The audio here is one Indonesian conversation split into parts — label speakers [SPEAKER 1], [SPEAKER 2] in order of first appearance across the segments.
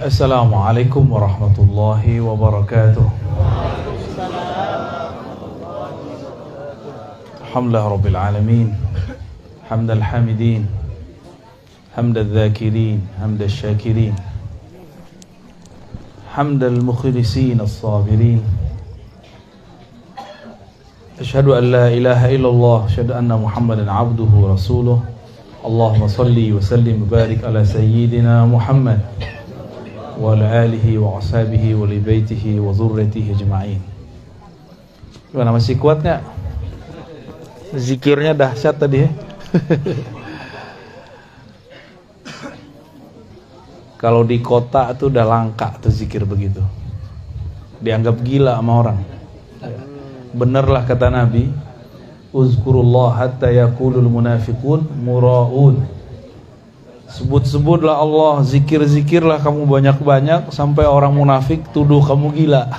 [SPEAKER 1] Assalamualaikum warahmatullahi wabarakatuh. Alhamdulillah rabbil alamin. Hamdal hamidin, hamdal dzakirin, hamdal syakirin, hamdal mukhlisin as-sabirin. Asyhadu an la ilaha illallah, asyhadu anna Muhammadan abduhu wa rasuluh. Allahumma salli wa sallim wa barik ala sayyidina Muhammad wa ala alihi wa ashabihi wa li baitihi wa dzurriyyatihi ajma'in. Gimana, masih kuat enggak? Zikirnya dahsyat tadi ya. Kalau di kota tuh udah langka tuh zikir begitu. Dianggap gila sama orang. Benerlah kata Nabi, uzkurullah hatta yaqulul munafiqun mura'un. Sebut-sebutlah Allah, zikir-zikirlah kamu banyak-banyak sampai orang munafik tuduh kamu gila.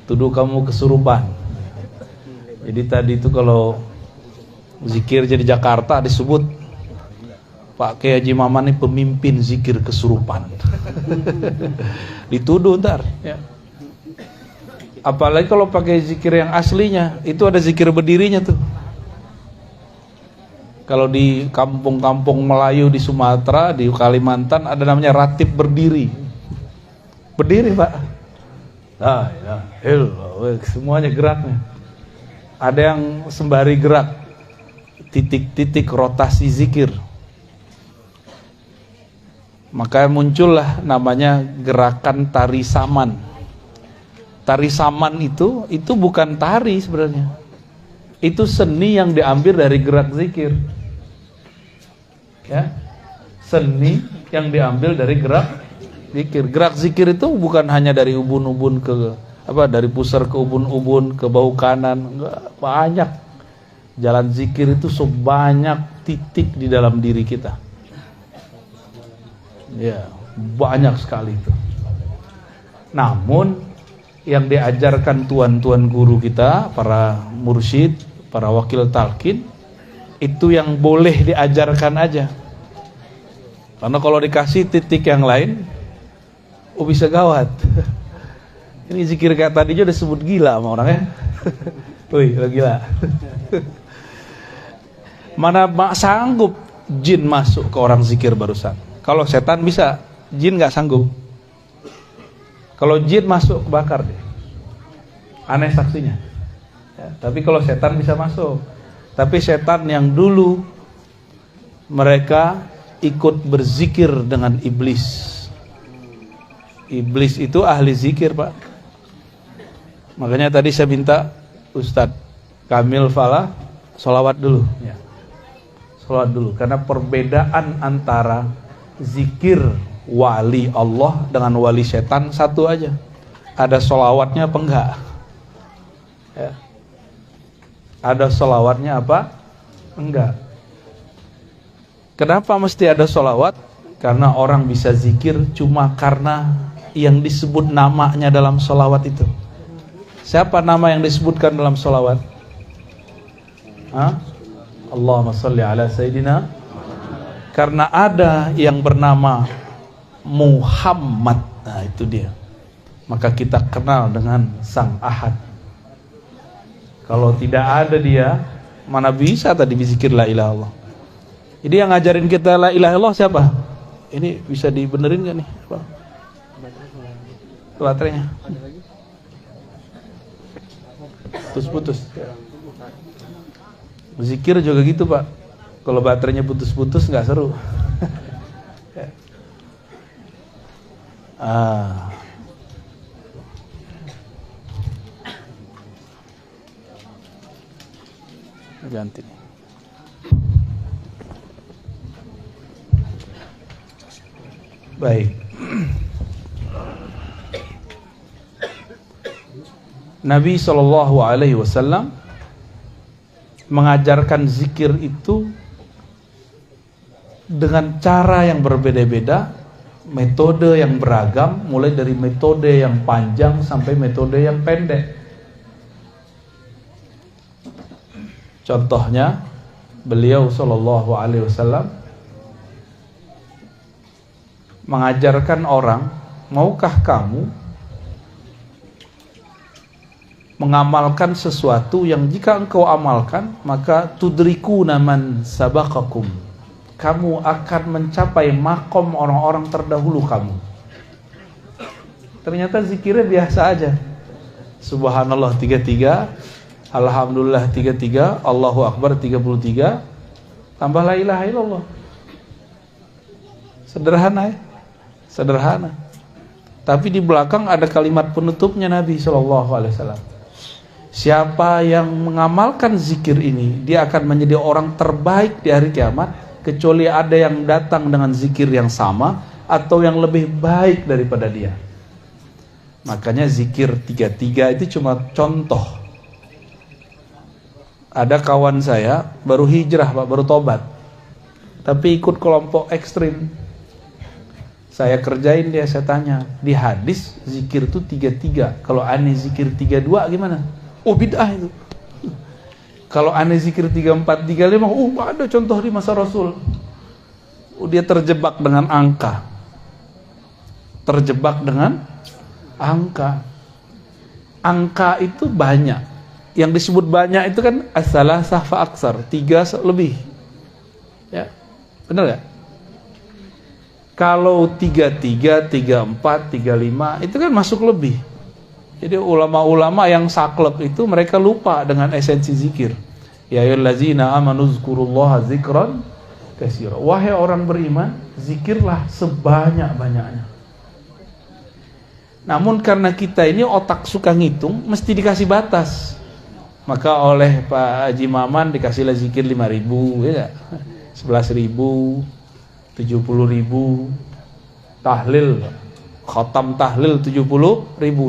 [SPEAKER 1] Tuduh kamu kesurupan. Jadi tadi itu kalau zikir jadi Jakarta disebut Pak Kiai Haji Maman ini pemimpin zikir kesurupan. Dituduh ntar ya. Apalagi kalau pakai zikir yang aslinya, itu ada zikir berdirinya tuh. Kalau di kampung-kampung Melayu di Sumatera, di Kalimantan ada namanya ratib berdiri. Berdiri, Pak. Ah, ya, semuanya geraknya. Ada yang sembari gerak, titik-titik rotasi zikir. Maka muncullah namanya gerakan tari saman. Tari saman itu bukan tari sebenarnya. Itu seni yang diambil dari gerak zikir. Ya. Seni yang diambil dari gerak zikir. Gerak zikir itu bukan hanya dari ubun-ubun ke dari pusar ke ubun-ubun ke bahu kanan, enggak, banyak. Jalan zikir itu sebanyak titik di dalam diri kita. Ya, banyak sekali itu. Namun yang diajarkan tuan-tuan guru kita, para mursyid, para wakil talqin, itu yang boleh diajarkan aja. Karena kalau dikasih titik yang lain, bisa gawat. Ini zikir kayak tadi aja udah sebut gila sama orang ya. Wih, udah gila. Mana sanggup jin masuk ke orang zikir barusan. Kalau setan bisa, jin gak sanggup. Kalau jin masuk bakar deh. Aneh saksinya ya, tapi kalau setan bisa masuk. Tapi setan yang dulu mereka ikut berzikir dengan iblis. Iblis itu ahli zikir, Pak. Makanya tadi saya minta Ustadz Kamil Falah sholawat dulu ya. Sholawat dulu. Karena perbedaan antara zikir wali Allah dengan wali setan satu aja. Ada sholawatnya apa enggak? Ya. Ada sholawatnya apa? Enggak. Kenapa mesti ada sholawat? Karena orang bisa zikir cuma karena yang disebut namanya dalam sholawat itu. Siapa nama yang disebutkan dalam sholawat? Allahumma sholli ala Sayyidina. Karena ada yang bernama Muhammad, nah itu dia. Maka kita kenal dengan Sang Ahad. Kalau tidak ada dia, mana bisa tadi berzikir la ilaha illallah. Jadi yang ngajarin kita la ilaha illallah siapa? Ini bisa dibenerin gak nih? Baterainya putus-putus. Zikir juga gitu, Pak. Kalau baterainya putus-putus nggak seru. Ganti nih. Baik. Nabi SAW mengajarkan zikir itu dengan cara yang berbeda-beda, metode yang beragam, mulai dari metode yang panjang sampai metode yang pendek. Contohnya, beliau SAW mengajarkan orang maukah kamu mengamalkan sesuatu yang jika engkau amalkan maka tudriku naman sabaqakum, kamu akan mencapai makom orang-orang terdahulu kamu. Ternyata zikirnya biasa aja. Subhanallah 33, Alhamdulillah 33, Allahu Akbar 33, tambah la ilaha illallah. Sederhana ya, sederhana. Tapi di belakang ada kalimat penutupnya Nabi SAW. Siapa yang mengamalkan zikir ini, dia akan menjadi orang terbaik di hari kiamat, kecuali ada yang datang dengan zikir yang sama atau yang lebih baik daripada dia. Makanya zikir 33 itu cuma contoh. Ada kawan saya baru hijrah Pak, baru tobat, tapi ikut kelompok ekstrim. Saya kerjain dia, saya tanya, di hadis zikir itu 33, kalau aneh zikir 32 gimana? Oh bid'ah itu. Kalau aneh zikir 34, 35, ada contoh di masa Rasul. Dia terjebak dengan angka. Terjebak dengan angka. Angka itu banyak. Yang disebut banyak itu kan as-salasah fa aksar, 3 lebih. Ya. Benar enggak? Kalau 33, 34, 35 itu kan masuk lebih. Jadi ulama-ulama yang saklek itu mereka lupa dengan esensi zikir. Ya ayyuhallazina amanu dzkurullaha dzikran katsira. Wahai orang beriman, zikirlah sebanyak-banyaknya. Namun karena kita ini otak suka ngitung, mesti dikasih batas. Maka oleh Pak Haji Maman dikasihlah zikir 5.000, ya enggak? 11.000, 70.000, tahlil, khatam tahlil 70.000,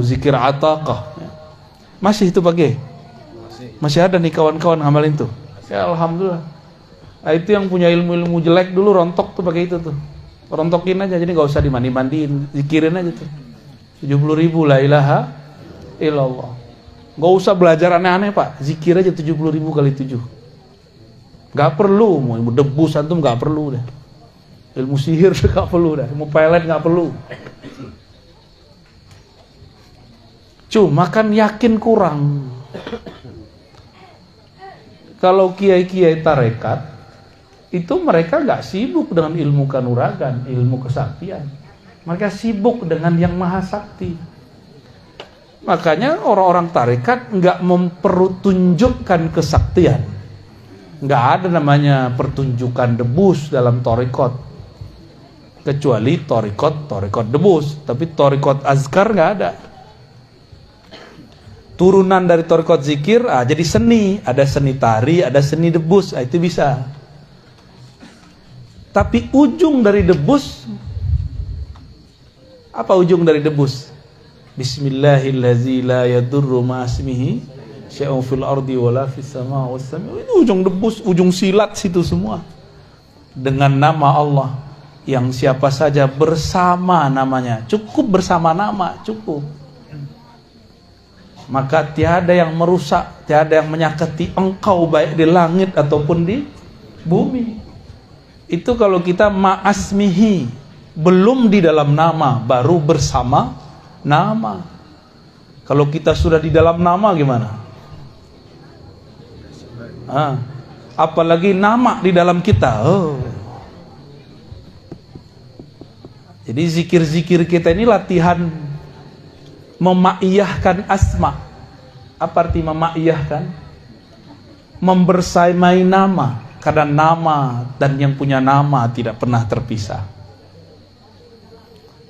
[SPEAKER 1] zikir ataqah. Masih itu pakai? Masih ada nih kawan-kawan ngamalin tuh. Ya alhamdulillah. Nah, itu yang punya ilmu-ilmu jelek dulu rontok tuh pakai itu tuh. Rontokin aja, jadi nggak usah dimandi-mandiin, zikirin aja tuh. 70.000 la ilaha illallah. Nggak usah belajar aneh-aneh Pak, zikir aja 70.000 kali 7. Nggak perlu, mau ilmu debus antum nggak perlu deh. Ilmu sihir nggak perlu dah, ilmu pelet nggak perlu. Cuma kan yakin kurang. Kalau kiai-kiai tarekat itu mereka nggak sibuk dengan ilmu kanuragan, ilmu kesaktian. Mereka sibuk dengan yang maha sakti. Makanya orang-orang tarekat nggak mempertunjukkan kesaktian. Nggak ada namanya pertunjukan debus dalam tarekat. Kecuali torikot debus, tapi torikot azkar nggak ada. Turunan dari torikot zikir, jadi seni, ada seni tari, ada seni debus, itu bisa. Tapi ujung dari debus, apa ujung dari debus? Bismillahirrahmanirrahim, la yadurru ma'asmihi syai'un fil ardi wala fis sama was sami. Itu ujung debus, ujung silat situ semua. Dengan nama Allah yang siapa saja bersama namanya, cukup bersama nama, cukup. Maka tiada yang merusak, tiada yang menyakiti engkau baik di langit ataupun di bumi. Itu kalau kita ma'asmihi, belum di dalam nama, baru bersama nama. Kalau kita sudah di dalam nama gimana? Apalagi nama di dalam kita. Jadi zikir-zikir kita ini latihan memaiyahkan asma. Apa arti memaiyahkan? Membersamai nama. Karena nama dan yang punya nama tidak pernah terpisah.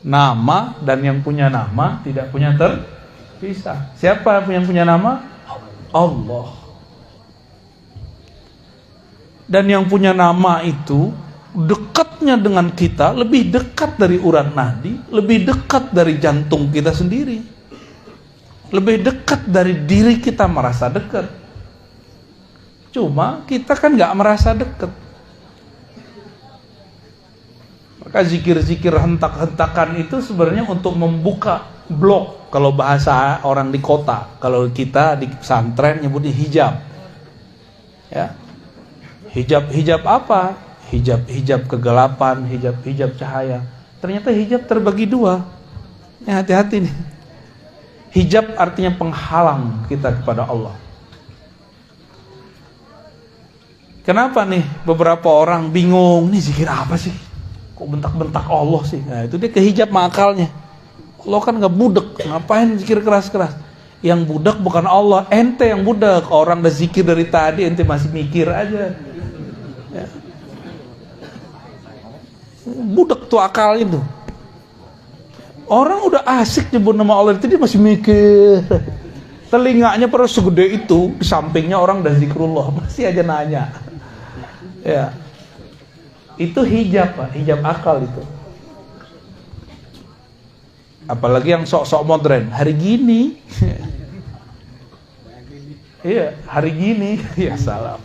[SPEAKER 1] Nama dan yang punya nama tidak punya terpisah. Siapa yang punya nama? Allah. Dan yang punya nama itu dekatnya dengan kita, lebih dekat dari urat nadi, lebih dekat dari jantung kita sendiri, lebih dekat dari diri kita merasa dekat. Cuma kita kan nggak merasa dekat. Maka zikir-zikir hentak-hentakan itu sebenarnya untuk membuka blok. Kalau bahasa orang di kota, kalau kita di pesantren nyebutnya hijab. Ya, hijab apa? Hijab kegelapan, hijab cahaya. Ternyata hijab terbagi dua. Ya, hati-hati nih. Hijab artinya penghalang kita kepada Allah. Kenapa nih beberapa orang bingung, nih zikir apa sih? Kok bentak-bentak Allah sih? Nah, itu dia kehijab akalnya. Allah kan gak budek, ngapain zikir keras-keras? Yang budak bukan Allah, ente yang budak. Orang udah zikir dari tadi, ente masih mikir aja. Ya. Budak tuh akalnya tuh. Orang udah asik nyebut nama Allah itu dia masih mikir. Telinganya pada segede itu, di sampingnya orang udah zikrullah, masih aja nanya. Ya. Itu hijab, Pak, hijab akal itu. Apalagi yang sok-sok modern, hari gini. Iya, hari gini. Ya salam.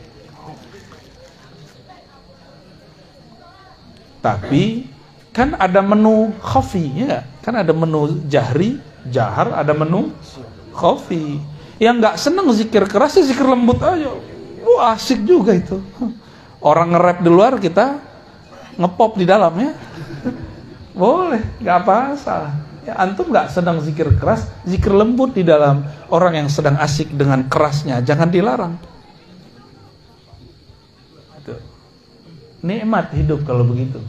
[SPEAKER 1] Tapi kan ada menu khafi, ya. Kan ada menu jahri, jahar, ada menu khafi. Yang nggak seneng zikir keras, ya zikir lembut aja. Asik juga itu. Orang nge-rap di luar, kita ngepop di dalam, ya. Boleh, nggak apa-apa. Ya, antum nggak sedang zikir keras, zikir lembut di dalam. Orang yang sedang asik dengan kerasnya, jangan dilarang. Itu. Nikmat hidup kalau begitu.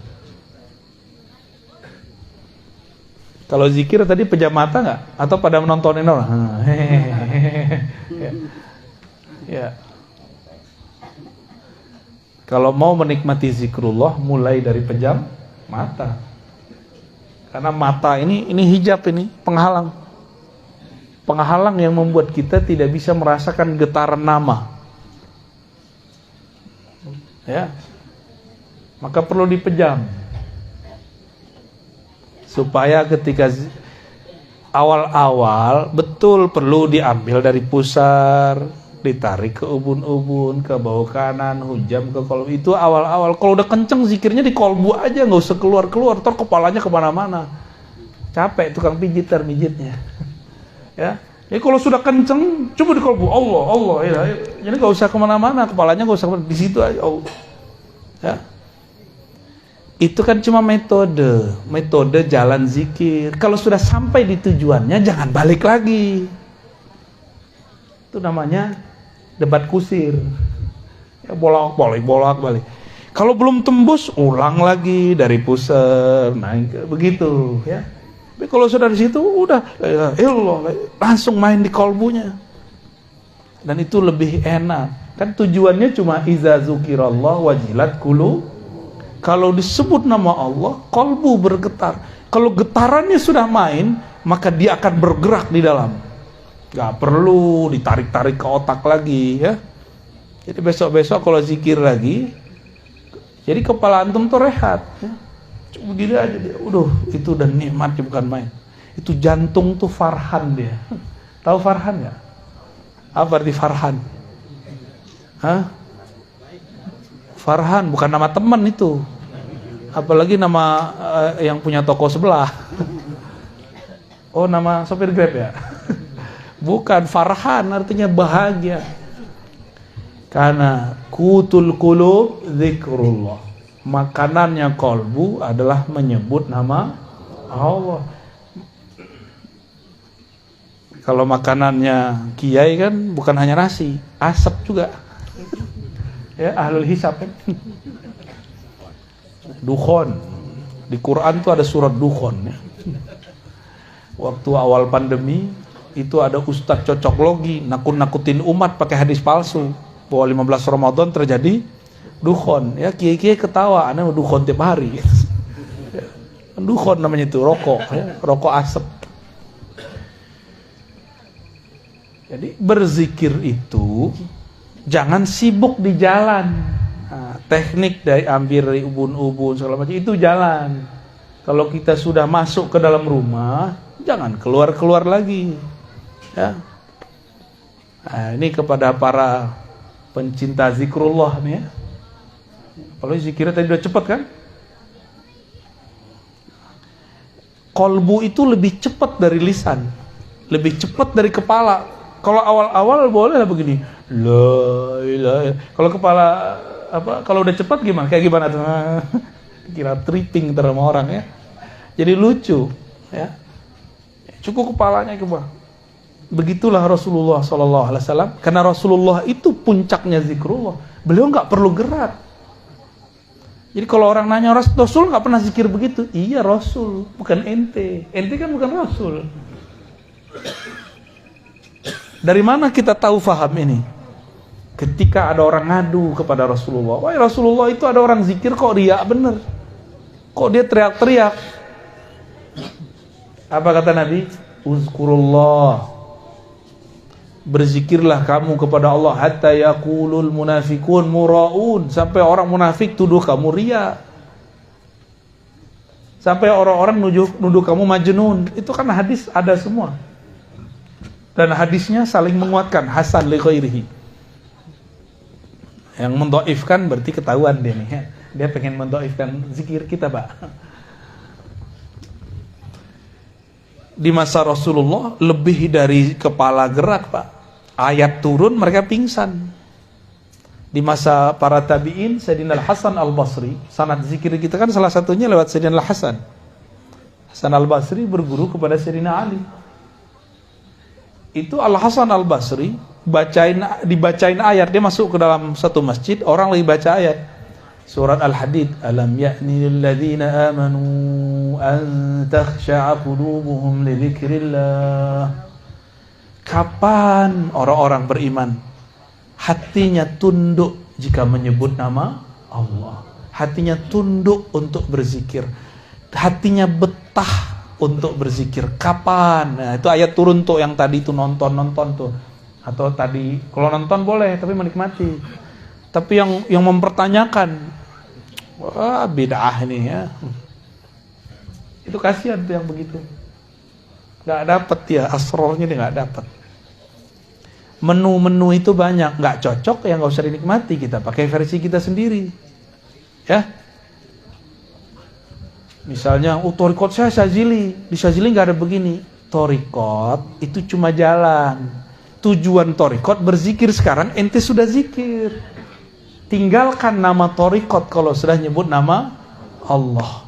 [SPEAKER 1] Kalau zikir tadi pejam mata nggak? Atau pada menontonin orang? Ya. Ya. Kalau mau menikmati zikrullah, mulai dari pejam mata. Karena mata ini hijab, ini penghalang. Penghalang yang membuat kita tidak bisa merasakan getaran nama. Ya. Maka perlu dipejam. Supaya ketika awal-awal betul perlu diambil dari pusar, ditarik ke ubun-ubun, ke bawah kanan, hujam ke kolbu. Itu awal-awal. Kalau udah kenceng zikirnya di kolbu aja, nggak usah keluar-keluar. Ntar kepalanya kemana-mana. Capek tukang mijitnya. Ya. Jadi kalau sudah kenceng, coba di kolbu. Allah. Ya. Jadi nggak usah kemana-mana. Kepalanya nggak usah di situ aja. Allah. Ya. Itu kan cuma metode jalan zikir. Kalau sudah sampai di tujuannya, jangan balik lagi. Itu namanya debat kusir. Ya, bolak-balik. Kalau belum tembus, ulang lagi dari pusar, naik ke begitu, ya. Tapi kalau sudah di situ, udah langsung main di kolbunya. Dan itu lebih enak. Kan tujuannya cuma iza zukirallah wajilat qulub. Kalau disebut nama Allah, kolbu bergetar. Kalau getarannya sudah main, maka dia akan bergerak di dalam. Gak perlu ditarik-tarik ke otak lagi, ya. Jadi besok-besok kalau zikir lagi, jadi kepala antum tuh rehat, ya. Cuma begini aja dia. Itu udah nikmatnya bukan main. Itu jantung tuh Farhan dia. Tahu Farhan nggak? Apa arti Farhan? Hah? Farhan bukan nama teman itu. Apalagi nama yang punya toko sebelah. Oh, nama sopir Grab ya? Bukan, Farhan artinya bahagia. Karena kutul qulub zikrullah. Makanannya kolbu adalah menyebut nama Allah. Kalau makanannya kiai kan bukan hanya nasi, asap juga. Ya, ahlul hisab kan. Dukhon. Di Quran tuh ada surat Dukhon, ya. Waktu awal pandemi itu ada ustadz cocok logi nakut-nakutin umat pakai hadis palsu bahwa 15 Ramadan terjadi dukhon, ya. Kiai-kiai ketawa, aneh dukhon tiap hari. Dukhon namanya itu, rokok, ya. Rokok asap. Jadi berzikir itu jangan sibuk di jalan. Nah, teknik dari ambil dari ubun-ubun segala macam itu jalan. Kalau kita sudah masuk ke dalam rumah, jangan keluar-keluar lagi. Ya. Nah, ini kepada para pencinta zikrullah nih, ya. Kalau zikirnya tadi udah cepat kan? Kolbu itu lebih cepat dari lisan, lebih cepat dari kepala. Kalau awal-awal boleh lah begini, la ilaha. Kalau kepala kalau udah cepat gimana? Kayak gimana tuh? Kira tripping sama orang, ya. Jadi lucu, ya. Cukup kepalanya ke bawah. Begitulah Rasulullah SAW. Karena Rasulullah itu puncaknya zikrullah. Beliau nggak perlu gerak. Jadi kalau orang nanya, Rasul nggak pernah zikir begitu. Iya Rasul, bukan ente. Ente kan bukan Rasul. Dari mana kita tahu faham ini? Ketika ada orang ngadu kepada Rasulullah. Wah Rasulullah itu ada orang zikir kok riak bener. Kok dia teriak-teriak? Apa kata Nabi? Uzkurullah. Berzikirlah kamu kepada Allah hatta yaqulul munafiqun muraun, sampai orang munafik tuduh kamu riya. Sampai orang-orang nuduh kamu majnun. Itu kan hadis ada semua. Dan hadisnya saling menguatkan, hasan li ghairihi. Yang mendhaifkan berarti ketahuan dia nih ya. Dia pengen mendhaifkan zikir kita, Pak. Di masa Rasulullah lebih dari kepala gerak, Pak. Ayat turun mereka pingsan. Di masa para tabi'in, Sayyidina Al-Hasan Al-Basri, sanad zikir kita kan salah satunya lewat Sayyidina Al-Hasan. Hasan Al-Basri berguru kepada Sayyidina Ali. Itu Al-Hasan Al-Basri dibacain ayat, dia masuk ke dalam satu masjid, orang lagi baca ayat surat Al-Hadid, alam ya'ni lil ladzina amanu an takhsha'a qulubuhum li dzikrillah. Kapan orang-orang beriman hatinya tunduk jika menyebut nama Allah, hatinya tunduk untuk berzikir, hatinya betah untuk berzikir? Kapan? Nah, itu ayat turun tuh yang tadi tuh nonton tuh. Atau tadi kalau nonton boleh tapi menikmati. Tapi yang mempertanyakan, wah bid'ah ini ya. Itu kasihan tuh yang begitu. Nggak dapet ya, asrornya dia nggak dapet. Menu-menu itu banyak, nggak cocok ya nggak usah dinikmati, kita pakai versi kita sendiri. Ya. Misalnya, torikot saya Syazili, di Syazili nggak ada begini. Torikot itu cuma jalan. Tujuan torikot berzikir, sekarang ente sudah zikir. Tinggalkan nama torikot kalau sudah nyebut nama Allah.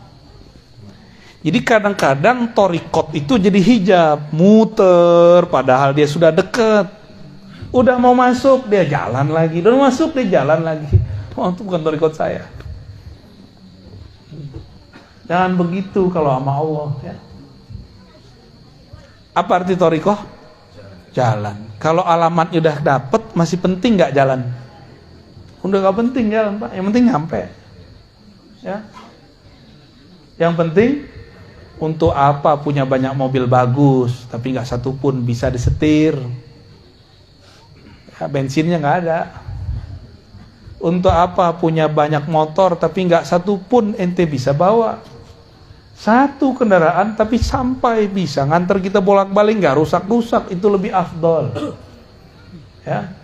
[SPEAKER 1] Jadi kadang-kadang torikot itu jadi hijab, muter, padahal dia sudah dekat. Udah mau masuk dia jalan lagi, udah mau masuk dia jalan lagi. Oh, itu bukan torikot saya. Jangan begitu kalau sama Allah ya. Apa arti torikoh? Jalan. Kalau alamatnya udah dapet, masih penting nggak jalan? Udah nggak penting jalan, Pak. Yang penting nyampe. Ya. Yang penting, untuk apa punya banyak mobil bagus, tapi nggak satu pun bisa disetir? Ya, bensinnya nggak ada. Untuk apa punya banyak motor, tapi nggak satu pun ente bisa bawa? Satu kendaraan tapi sampai bisa nganter kita bolak-balik, nggak rusak-rusak, itu lebih afdol. Ya.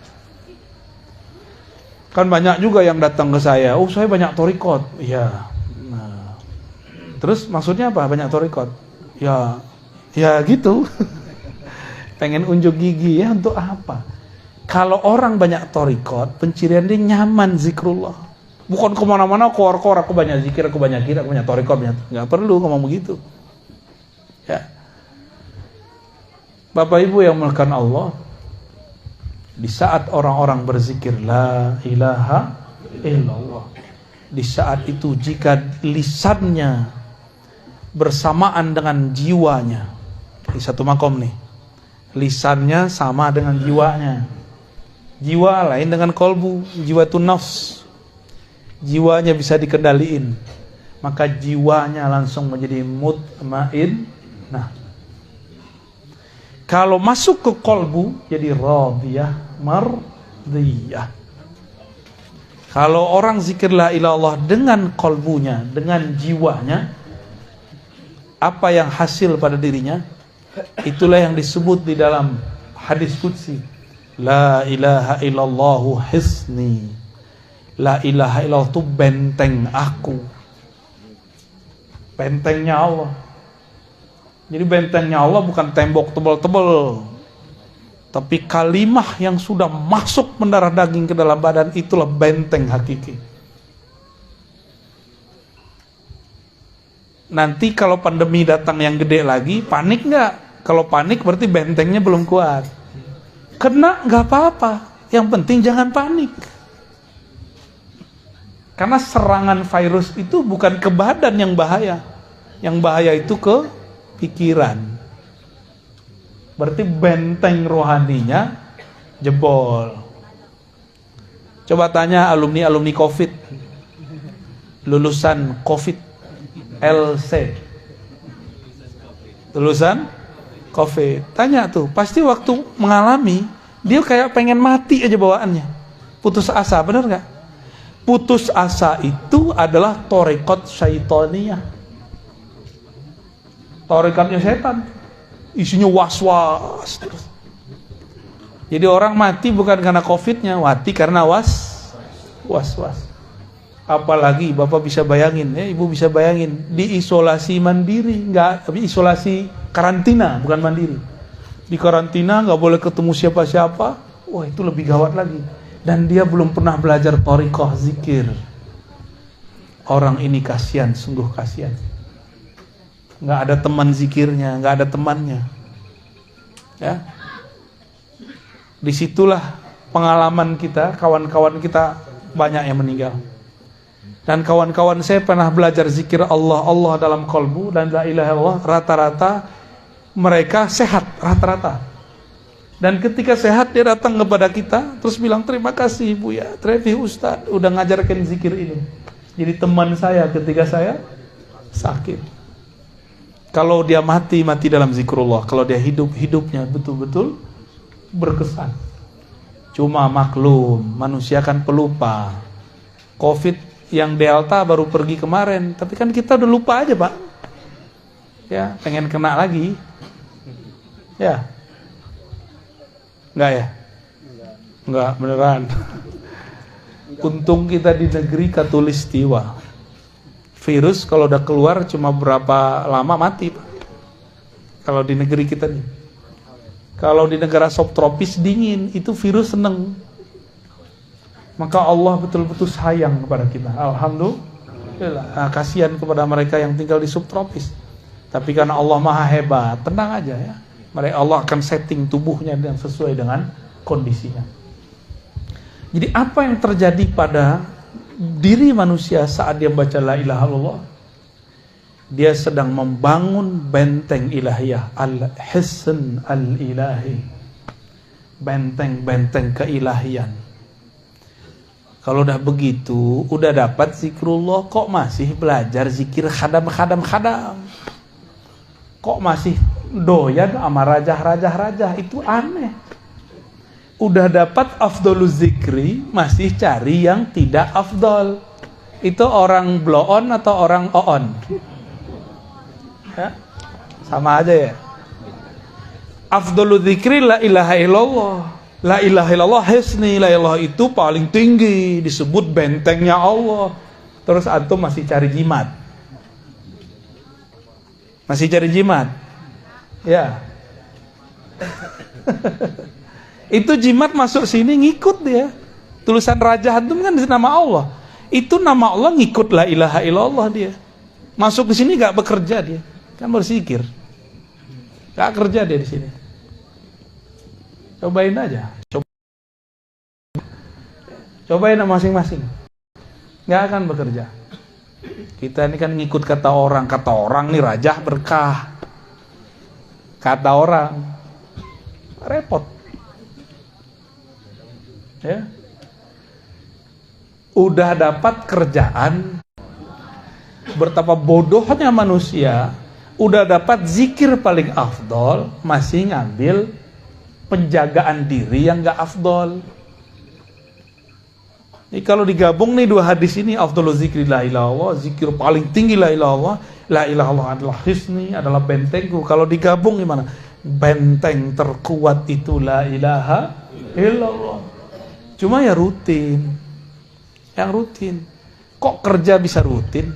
[SPEAKER 1] Kan banyak juga yang datang ke saya, oh saya banyak torikot. Iya. Nah. Terus maksudnya apa banyak torikot? Ya gitu. Pengen unjuk gigi ya, untuk apa? Kalau orang banyak torikot, pencirian dia nyaman zikrullah. Bukan kemana-mana kor-kor, aku banyak zikir, aku banyak kira, aku banyak torikot, nggak perlu ngomong begitu. Ya, Bapak Ibu yang melakukan Allah, di saat orang-orang berzikir la ilaha illallah, di saat itu jika lisannya bersamaan dengan jiwanya, di satu makom nih, lisannya sama dengan jiwanya, jiwa lain dengan kolbu, jiwa itu nafs. Jiwanya bisa dikendaliin, maka jiwanya langsung menjadi mutmain. Nah, kalau masuk ke kolbu jadi radiyah mardiyah. Kalau orang zikir la ilaha illallah dengan kolbunya, dengan jiwanya, apa yang hasil pada dirinya? Itulah yang disebut di dalam hadis qudsi, la ilaha illallahu hisni. La ilaha illallah itu benteng aku, bentengnya Allah. Jadi bentengnya Allah bukan tembok tebal-tebal, tapi kalimah yang sudah masuk mendarah daging ke dalam badan, itulah benteng hakiki. Nanti kalau pandemi datang yang gede lagi, panik nggak? Kalau panik berarti bentengnya belum kuat. Kena nggak apa-apa, yang penting jangan panik. Karena serangan virus itu bukan ke badan yang bahaya. Yang bahaya itu ke pikiran. Berarti benteng rohaninya jebol. Coba tanya alumni COVID, lulusan COVID, LC, lulusan COVID. Tanya tuh, pasti waktu mengalami, dia kayak pengen mati aja bawaannya. Putus asa, benar gak? Putus asa itu adalah torekot syaitoniyah. Torekotnya setan. Isinya was-was terus. Jadi orang mati bukan karena COVID-nya, mati karena was-was. Apalagi Bapak bisa bayangin, Ibu bisa bayangin, di isolasi mandiri, isolasi karantina, bukan mandiri. Di karantina nggak boleh ketemu siapa-siapa, wah itu lebih gawat lagi. Dan dia belum pernah belajar thariqah zikir. Orang ini kasihan, sungguh kasihan. Nggak ada teman zikirnya, nggak ada temannya. Ya. Disitulah pengalaman kita, kawan-kawan kita banyak yang meninggal. Dan kawan-kawan saya pernah belajar zikir Allah dalam kolbu dan la ilaha illallah, rata-rata mereka sehat, rata-rata. Dan ketika sehat dia datang kepada kita terus bilang, terima kasih Ibu ya, terima kasih Ustaz udah ngajarkan zikir ini. Jadi teman saya ketika saya sakit. Kalau dia mati dalam zikrullah, kalau dia hidupnya betul-betul berkesan. Cuma maklum, manusia kan pelupa. COVID yang Delta baru pergi kemarin, tapi kan kita udah lupa aja Pak. Ya, pengen kena lagi. Ya. Enggak ya? Enggak, beneran. Untung kita di negeri Katulistiwa. Virus kalau udah keluar cuma berapa lama mati Pak. Kalau di negeri kita nih. Kalau di negara subtropis dingin, itu virus seneng. Maka Allah betul-betul sayang kepada kita. Alhamdulillah. Nah, kasihan kepada mereka yang tinggal di subtropis. Tapi karena Allah maha hebat, tenang aja ya. Mereka Allah akan setting tubuhnya yang sesuai dengan kondisinya. Jadi apa yang terjadi pada diri manusia saat dia baca la ilaha illallah? Dia sedang membangun benteng ilahiyah, al-hisn al-ilahi, benteng-benteng keilahian. Kalau udah begitu, udah dapat zikrullah, kok masih belajar zikir khadam. Kok masih doyan sama rajah-rajah, itu aneh. Udah dapat afdoluz zikri, masih cari yang tidak afdol. Itu orang blow on atau orang on? Ya, sama aja ya. Afdoluz zikri la ilaha illallah. La ilaha illallah hisni, la ilaha itu paling tinggi, disebut bentengnya Allah. Terus antum masih cari jimat. Masih cari jimat. Ya. Itu jimat masuk sini ngikut dia. Tulisan Raja Antum kan nama Allah. Itu nama Allah ngikut la ilaha illallah dia. Masuk di sini gak bekerja dia. Kan berzikir. Gak kerja dia di sini. Cobain aja. Cobain masing-masing. Gak akan bekerja. Kita ini kan ngikut kata orang nih rajah berkah. Kata orang repot. Ya. Udah dapat kerjaan, betapa bodohnya manusia, udah dapat zikir paling afdol, masih ngambil penjagaan diri yang gak afdol. Jadi kalau digabung nih dua hadis ini, afdolul zikri la ilaha illallah, zikir paling tinggi la ilaha illallah, la ilaha illallah adalah hisni, adalah bentengku. Kalau digabung gimana? Benteng terkuat itu la ilaha illallah. Cuma ya rutin. Yang rutin. Kok kerja bisa rutin?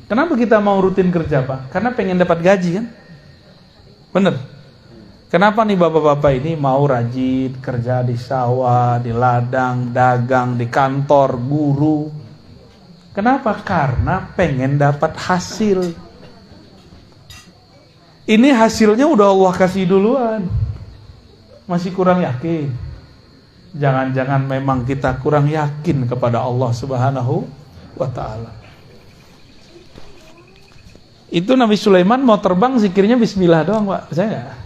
[SPEAKER 1] Kenapa kita mau rutin kerja Pak? Karena pengen dapat gaji kan? Bener? Kenapa nih bapak-bapak ini mau rajin kerja di sawah, di ladang, dagang, di kantor, guru? Kenapa? Karena pengen dapat hasil. Ini hasilnya udah Allah kasih duluan. Masih kurang yakin? Jangan-jangan memang kita kurang yakin kepada Allah Subhanahu wa ta'ala. Itu Nabi Sulaiman mau terbang zikirnya bismillah doang, Pak. Percaya nggak?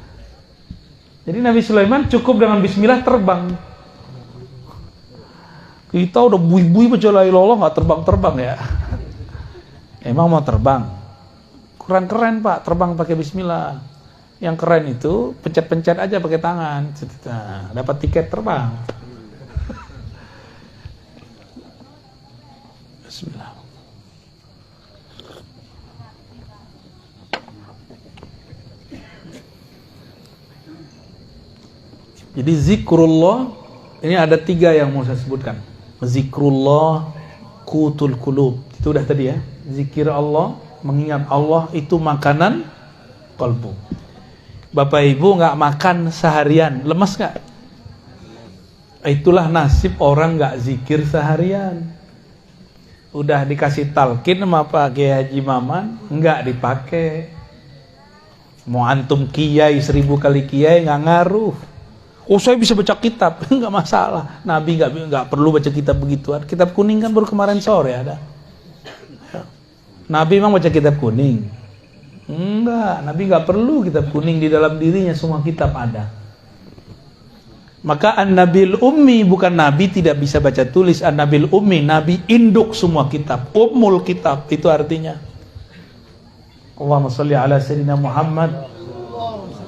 [SPEAKER 1] Jadi Nabi Sulaiman cukup dengan bismillah terbang. Kita udah bui-bui baca la ilaha illallah nggak terbang-terbang ya. Emang mau terbang? Kurang keren, Pak, terbang pakai bismillah. Yang keren itu pencet-pencet aja pakai tangan. Nah, dapat tiket terbang. Bismillah. Jadi zikrullah ini ada 3 yang mau saya sebutkan. Zikrullah qutul qulub. Itu udah tadi ya. Zikir Allah, mengingat Allah itu makanan kalbu. Bapak Ibu nggak makan seharian, lemes nggak? Itulah nasib orang nggak zikir seharian. Udah dikasih talqin sama Pak Kiai Haji Maman, nggak dipakai. Mau antum kiai 1000 kali kiai nggak ngaruh. Oh, saya bisa baca kitab, nggak masalah. Nabi nggak perlu baca kitab begituan. Kitab kuning kan baru kemarin sore ada. Nabi memang baca kitab kuning? Enggak, Nabi nggak perlu kitab kuning, di dalam dirinya semua kitab ada. Maka An-Nabil Ummi, bukan Nabi tidak bisa baca tulis. An-Nabil Ummi, Nabi induk semua kitab. Ummul kitab, itu artinya. Allahumma sholli ala Sayyidina Muhammad.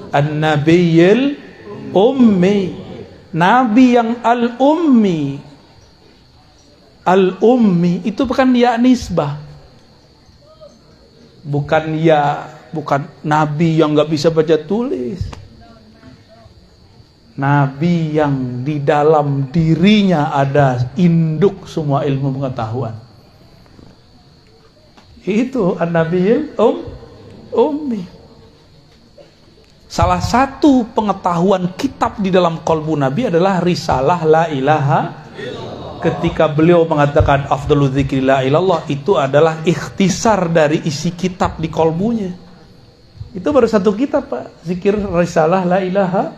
[SPEAKER 1] An-Nabiyil Ummi, Nabi yang Al-Ummi. Al-Ummi itu bukan ya nisbah, bukan Nabi yang nggak bisa baca tulis. Nabi yang di dalam dirinya ada induk semua ilmu pengetahuan. Itu An-Nabiyil Ummi. Salah satu pengetahuan kitab di dalam qalbu Nabi adalah risalah la ilaha. Ketika beliau mengatakan afdalu dzikri la ilallah, itu adalah ikhtisar dari isi kitab di qalbunya. Itu baru satu kitab, Pak, zikir risalah la ilaha.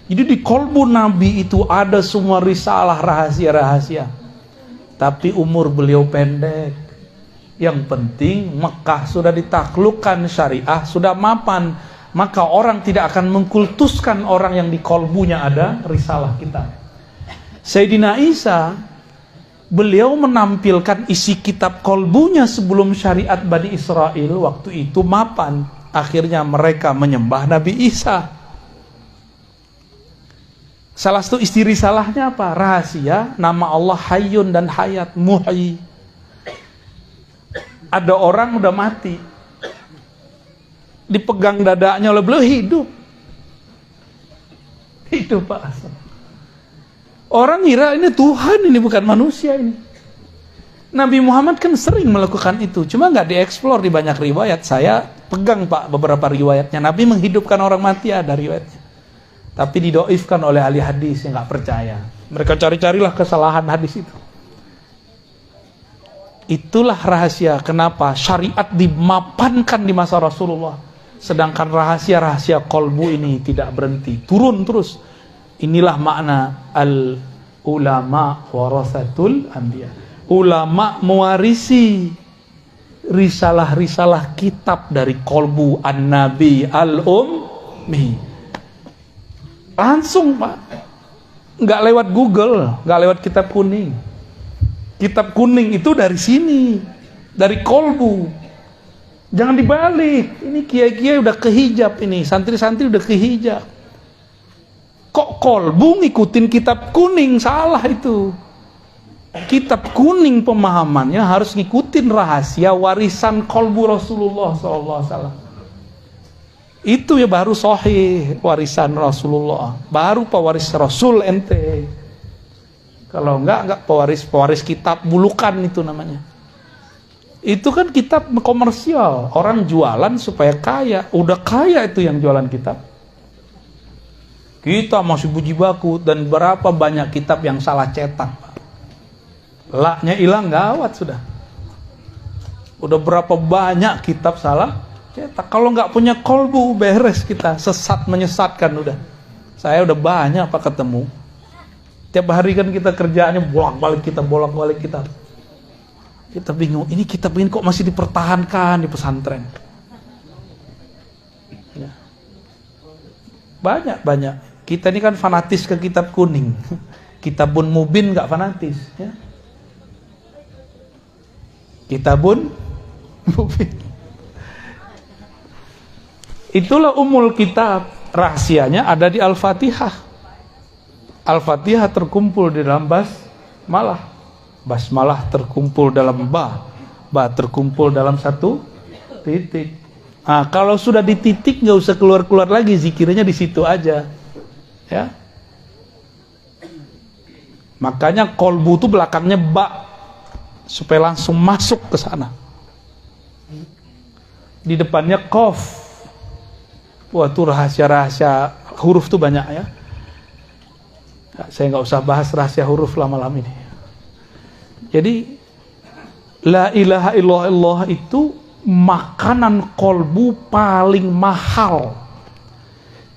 [SPEAKER 1] Jadi di qalbu Nabi itu ada semua risalah, rahasia-rahasia. Tapi umur beliau pendek. Yang penting Mekah sudah ditaklukkan, syariah sudah mapan. Maka orang tidak akan mengkultuskan orang yang di kolbunya ada risalah kita. Sayyidina Isa, beliau menampilkan isi kitab kolbunya sebelum syariat Bani Israel waktu itu mapan. Akhirnya mereka menyembah Nabi Isa. Salah satu isi risalahnya apa? Rahasia, nama Allah Hayyun dan Hayat, Muhyi. Ada orang udah mati, dipegang dadanya oleh beliau, hidup Pak. Orang kira ini Tuhan, ini bukan manusia ini. Nabi Muhammad kan sering melakukan itu, cuma nggak dieksplor di banyak riwayat. Saya pegang, Pak, beberapa riwayatnya. Nabi menghidupkan orang mati, ada riwayatnya, tapi didoifkan oleh ahli hadis yang nggak percaya. Mereka cari-carilah kesalahan hadis itu. Itulah rahasia kenapa syariat dimapankan di masa Rasulullah. Sedangkan rahasia-rahasia kolbu ini tidak berhenti, turun terus. Inilah makna al-ulama warasatul anbiya. Ulama mewarisi risalah-risalah kitab dari kolbu an-nabi al-ummi. Langsung, Pak. Nggak lewat Google, nggak lewat kitab kuning. Kitab kuning itu dari sini, dari kolbu. Jangan dibalik. Ini kiai-kiai udah kehijab ini, santri-santri udah kehijab. Kok kolbu ngikutin kitab kuning? Salah itu. Kitab kuning pemahamannya harus ngikutin rahasia warisan kolbu Rasulullah SAW. Itu ya baru sahih warisan Rasulullah. Baru pewaris Rasul ente. Kalau enggak pewaris kitab bulukan itu namanya. Itu kan kitab komersial, orang jualan supaya kaya. Udah kaya itu yang jualan kitab. Kita masih puji baku, dan berapa banyak kitab yang salah cetak. Laknya hilang, gawat sudah. Udah berapa banyak kitab salah Cetak. Kalau nggak punya kolbu, beres kita, sesat menyesatkan udah. Saya udah banyak pak ketemu. Tiap hari kan kita kerjaannya bolak-balik kita. Kita bingung, ini kitab ini kok masih dipertahankan di pesantren? Ya. Banyak. Kita ini kan fanatis ke kitab kuning. Kitabun Mubin nggak fanatis. Ya. Kitabun Mubin. Itulah umul kitab. Rahasianya ada di Al-Fatihah. Al-Fatihah terkumpul di dalam basmalah. Basmalah terkumpul dalam ba terkumpul dalam satu titik. Nah, kalau sudah di titik nggak usah keluar lagi, zikirnya di situ aja, ya. Makanya kolbu itu belakangnya ba supaya langsung masuk ke sana. Di depannya kof. Wah, itu rahasia huruf tuh banyak ya. Saya nggak usah bahas rahasia huruf lah malam ini. Jadi la ilaha illallah itu makanan kolbu paling mahal.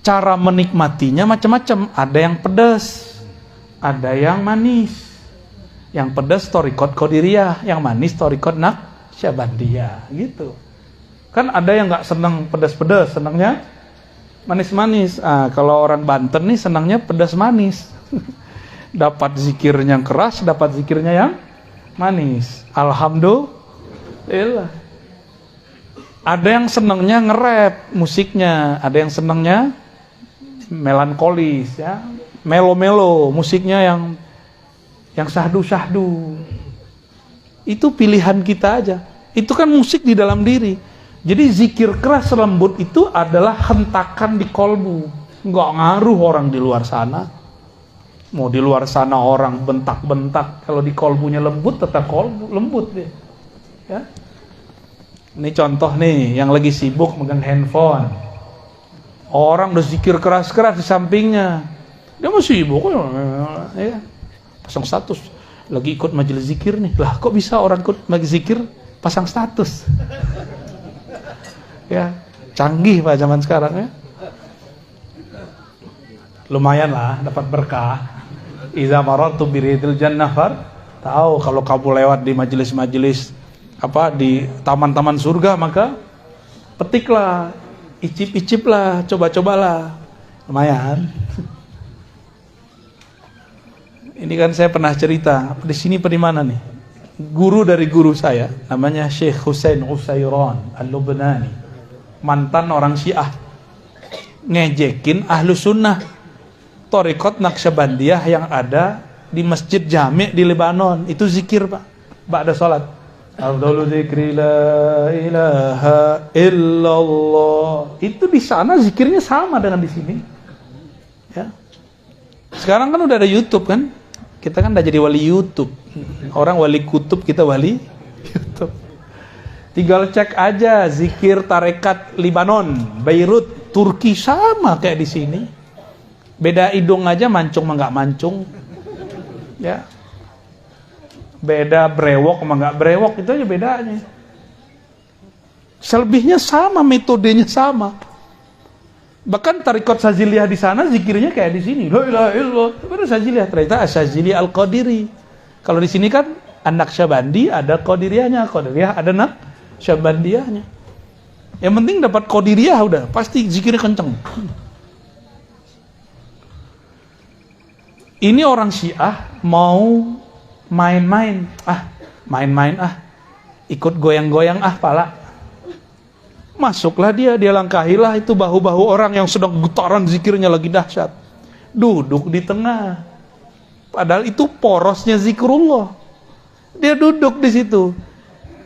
[SPEAKER 1] Cara menikmatinya macam-macam. Ada yang pedas, ada yang manis. Yang pedas thariqat qadiriyah, yang manis thariqat naqsyabandiyah, gitu. Kan ada yang nggak senang pedas-pedas, senangnya manis-manis. Kalau orang Banten nih senangnya pedas manis. Dapat zikirnya yang keras, dapat zikirnya yang manis. Alhamdulillah. Ada yang senangnya nge-rap musiknya, ada yang senangnya melankolis, ya, melo-melo musiknya yang syahdu-syahdu. Itu pilihan kita aja. Itu kan musik di dalam diri. Jadi zikir keras lembut itu adalah hentakan di kolbu. Nggak ngaruh orang di luar sana. Mau di luar sana orang bentak-bentak, kalau di kolbunya lembut tetap kolbu lembut dia. Ya. Ini contoh nih yang lagi sibuk megang handphone. Orang udah zikir keras-keras di sampingnya. Dia masih sibuk ya. Pasang status. Lagi ikut majelis zikir nih. Lah kok bisa orang ikut majelis zikir pasang status? Ya, canggih Pak zaman sekarang ya. Lumayan lah dapat berkah. Iza marartu biridil jannah tahu kalau kamu lewat di majelis-majelis di taman-taman surga, maka petiklah, icip-iciplah, coba-cobalah. Lumayan. Ini kan saya pernah cerita di sini di mana nih? Guru dari guru saya namanya Syekh Husain Usairan Al-Lubnani. Mantan orang Syiah. Ngejekin ahlu sunnah thariqat Naqsyabandiyah yang ada di Masjid Jami' di Lebanon. Itu zikir Pak, ba'da salat. Afdalu dzikri la ilaha illallah. Itu di sana zikirnya sama dengan di sini. Ya. Sekarang kan udah ada YouTube kan? Kita kan udah jadi wali YouTube. Orang wali kutub, kita wali YouTube. Tinggal cek aja zikir tarekat Lebanon, Beirut, Turki sama kayak di sini. Beda hidung aja, mancung sama nggak mancung, ya. Beda brewok sama nggak brewok, itu aja bedanya. Selebihnya sama, metodenya sama. Bahkan tarekat Syaziliyah di sana zikirnya kayak di sini. La ilaha illallah. Itu Syaziliyah, ternyata Syazili Al-Qadiri. Kalau di sini kan Naqsyabandi ada Qadiriyahnya, Qadiriyah ada Naqsyabandiyahnya. Yang penting dapat Qadiriyah udah, pasti zikirnya kenceng. Ini orang Syiah mau main-main, ikut goyang-goyang pala. Masuklah dia langkahilah itu bahu-bahu orang yang sedang getaran zikirnya lagi dahsyat. Duduk di tengah. Padahal itu porosnya zikrullah. Dia duduk di situ.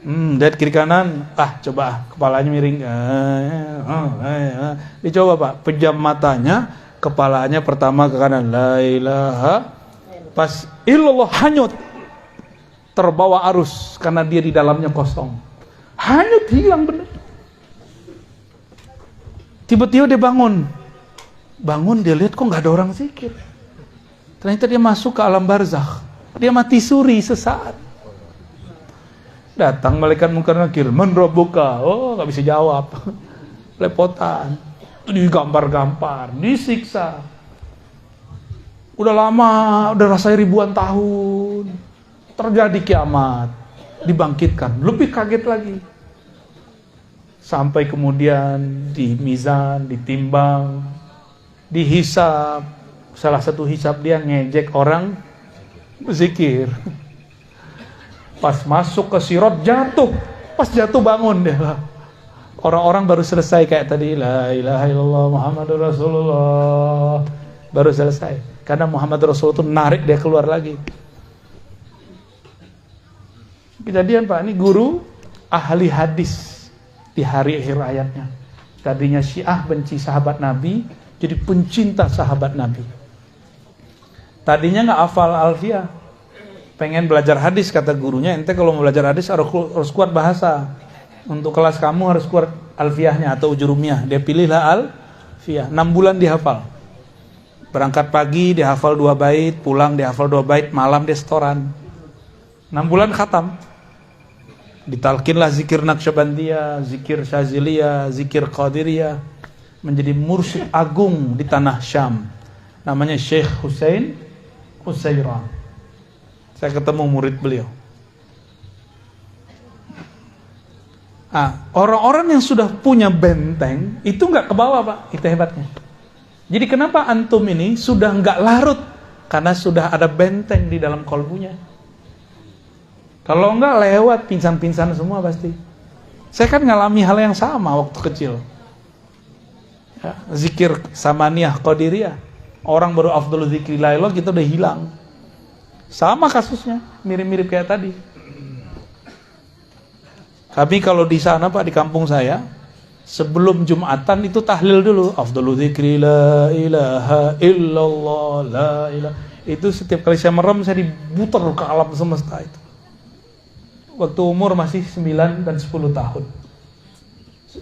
[SPEAKER 1] Lihat kiri kanan, coba kepalanya miring. Dicoba Pak, pejam matanya. Kepalanya pertama ke kanan, la ilaha, pas illallah hanyut, terbawa arus karena dia di dalamnya kosong, hanyut, hilang benar. Tiba-tiba dia bangun dia lihat kok nggak ada orang zikir. Ternyata dia masuk ke alam barzakh, dia mati suri sesaat. Datang malaikat munkar nakir, man rabbuka? Oh, nggak bisa jawab. Lepotan. Digampar-gampar, disiksa. Udah lama, udah rasanya ribuan tahun. Terjadi kiamat, dibangkitkan, lebih kaget lagi. Sampai kemudian di mizan, ditimbang, dihisab. Salah satu hisab dia ngejek orang zikir. Pas masuk ke sirat jatuh, pas jatuh bangun dia. Orang-orang baru selesai kayak tadi, la ilaha illallah Muhammadur Rasulullah, baru selesai. Karena Muhammad Rasul itu narik dia keluar lagi. Kejadian Pak, ini guru ahli hadis di hari akhir hayatnya. Tadinya Syiah benci sahabat Nabi, jadi pencinta sahabat Nabi. Tadinya nggak hafal Alfiyah, pengen belajar hadis, kata gurunya, ente kalau mau belajar hadis harus kuat bahasa. Untuk kelas kamu harus kuat Alfiyahnya atau Ujurumiyah. Dia pilihlah Alfiyah. 6 bulan dihafal. Berangkat pagi dihafal 2 bait, pulang dihafal 2 bait, malam dia setoran. 6 bulan khatam. Ditalkinlah zikir Naqsyabandiyah, zikir Syaziliyah, zikir Qadiriyah. Menjadi mursyid agung di tanah Syam. Namanya Syekh Husain Husairan. Saya ketemu murid beliau. Orang-orang yang sudah punya benteng itu nggak ke bawah Pak, itu hebatnya. Jadi kenapa antum ini sudah nggak larut? Karena sudah ada benteng di dalam kolbunya. Kalau nggak lewat pingsan-pingsan semua pasti. Saya kan ngalami hal yang sama waktu kecil. Ya, zikir Samaniyah Qadiriyah. Orang baru afdhalul zikri la ilaha, kita udah hilang. Sama kasusnya, mirip-mirip kayak tadi. Kami kalau di sana Pak, di kampung saya, sebelum Jumatan itu tahlil dulu. Afdhalul zikri la ilaha illallah, la ilaha. Itu setiap kali saya merem, saya diputar ke alam semesta itu. Waktu umur masih 9 dan 10 tahun.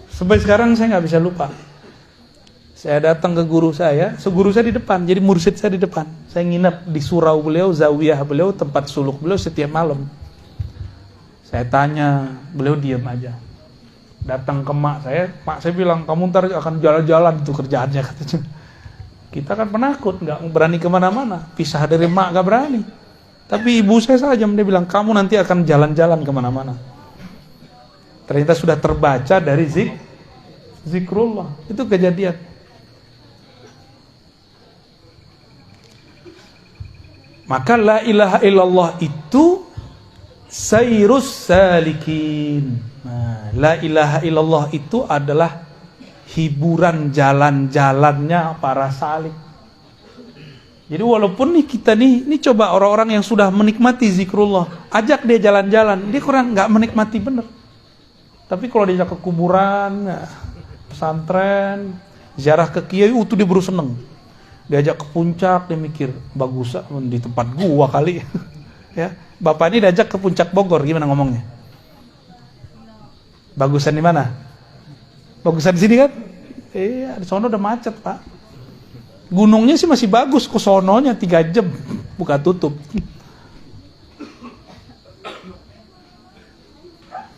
[SPEAKER 1] Sampai sekarang saya nggak bisa lupa. Saya datang ke guru saya, guru saya di depan, jadi mursyid saya di depan. Saya nginep di surau beliau, zawiyah beliau, tempat suluk beliau setiap malam. Saya tanya, beliau diam aja. Datang ke mak saya bilang, kamu ntar akan jalan-jalan itu kerjaannya, katanya. Kita kan penakut, nggak berani kemana-mana, pisah dari mak nggak berani. Tapi ibu saya saja, dia bilang, kamu nanti akan jalan-jalan kemana-mana. Ternyata sudah terbaca dari zikrullah. Itu kejadian. Maka la ilaha illallah itu sayrus salikin. Nah, la ilaha illallah itu adalah hiburan jalan-jalannya para salik. Jadi walaupun nih kita nih coba orang-orang yang sudah menikmati zikrullah, ajak dia jalan-jalan, dia kurang nggak menikmati bener. Tapi kalau diajak ke kuburan, pesantren, ziarah ke kiai, itu dia baru seneng. Diajak ke puncak, dia mikir bagus di tempat gua kali. Ya, bapak ini diajak ke puncak Bogor, gimana ngomongnya? Bagusan di mana? Bagusan di sini kan? Iya, di sono udah macet Pak. Gunungnya sih masih bagus, ke sononya 3 jam buka tutup.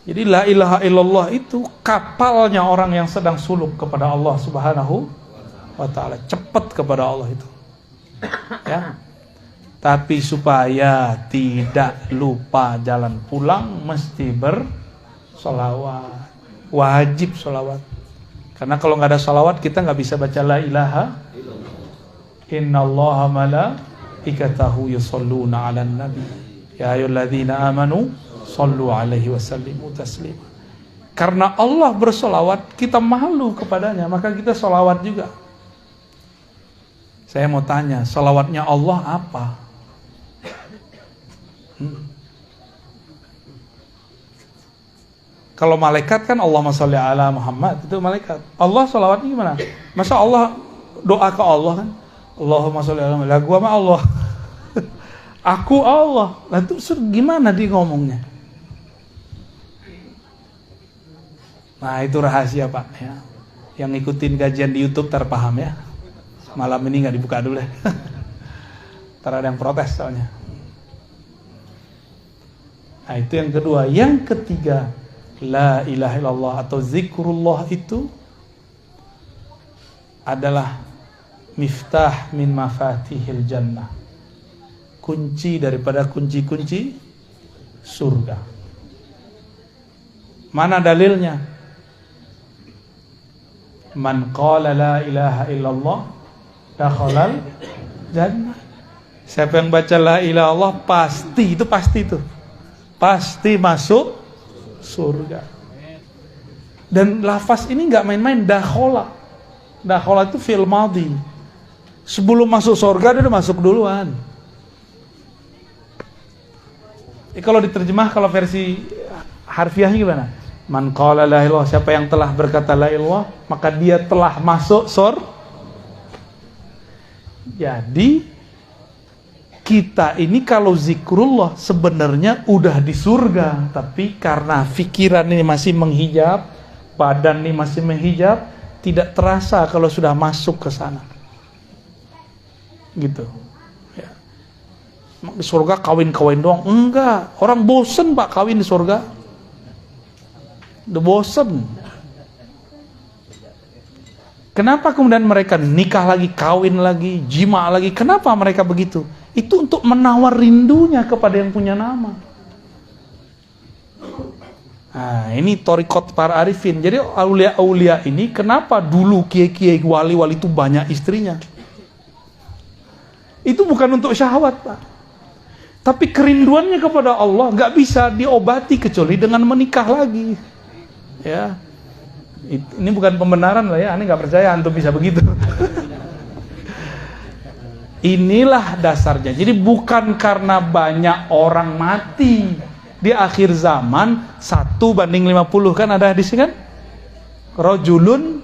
[SPEAKER 1] Jadi la ilaha illallah itu kapalnya orang yang sedang suluk kepada Allah Subhanahu wa ta'ala, cepat kepada Allah itu. Ya. Tapi supaya tidak lupa jalan pulang mesti bersolawat. Wajib solawat. Karena kalau nggak ada solawat kita nggak bisa baca la ilaha. Innallaha malaikatahu yusholluna 'alan nabi. Ya ayyuhalladzina amanu shallu 'alaihi wasallimu taslima. Karena Allah bersolawat, kita malu kepadanya, maka kita solawat juga. Saya mau tanya, solawatnya Allah apa? Kalau malaikat kan Allahumma sholli ala Muhammad, itu malaikat. Allah solawatnya gimana? Masa Allah doa ke Allah kan? Allahumma sholli ala Muhammad. Lah gua mah Allah. Aku Allah. Lah itu gimana dia ngomongnya? Nah itu rahasia Pak ya. Yang ngikutin kajian di YouTube terpaham ya. Malam ini nggak dibuka dulu ya. Ntar ada yang protes soalnya. Nah, itu yang kedua. Yang ketiga, la ilaha illallah atau zikrullah itu adalah miftah min mafatihil jannah. Kunci daripada kunci-kunci surga. Mana dalilnya? Man qala la ilaha illallah dakhalal jannah. Siapa yang baca la ilaha illallah pasti masuk surga. Dan lafaz ini enggak main-main, dakhala. Dakhala itu fi'il madhi. Sebelum masuk surga dia udah masuk duluan. Kalau diterjemah, kalau versi harfiahnya gimana? Man qala la ilaha illallah, siapa yang telah berkata la ilaha, maka dia telah masuk surga. Jadi kita ini kalau zikrullah sebenarnya udah di surga, tapi karena pikiran ini masih menghijab, badan ini masih menghijab, tidak terasa kalau sudah masuk ke sana. Gitu. Ya. Di surga kawin-kawin doang? Enggak. Orang bosen Pak kawin di surga. Udah bosen. Kenapa kemudian mereka nikah lagi, kawin lagi, jima lagi? Kenapa mereka begitu? Itu untuk menawar rindunya kepada yang punya nama. Nah, ini thariqat para arifin. Jadi aulia-aulia ini kenapa dulu kiai-kiai wali-wali itu banyak istrinya? Itu bukan untuk syahwat, Pak. Tapi kerinduannya kepada Allah nggak bisa diobati kecuali dengan menikah lagi. Ya. Ini bukan pembenaran lah ya, aneh nggak percaya antum bisa begitu. Inilah dasarnya. Jadi bukan karena banyak orang mati di akhir zaman 1:50 kan ada hadis kan? Rajulun,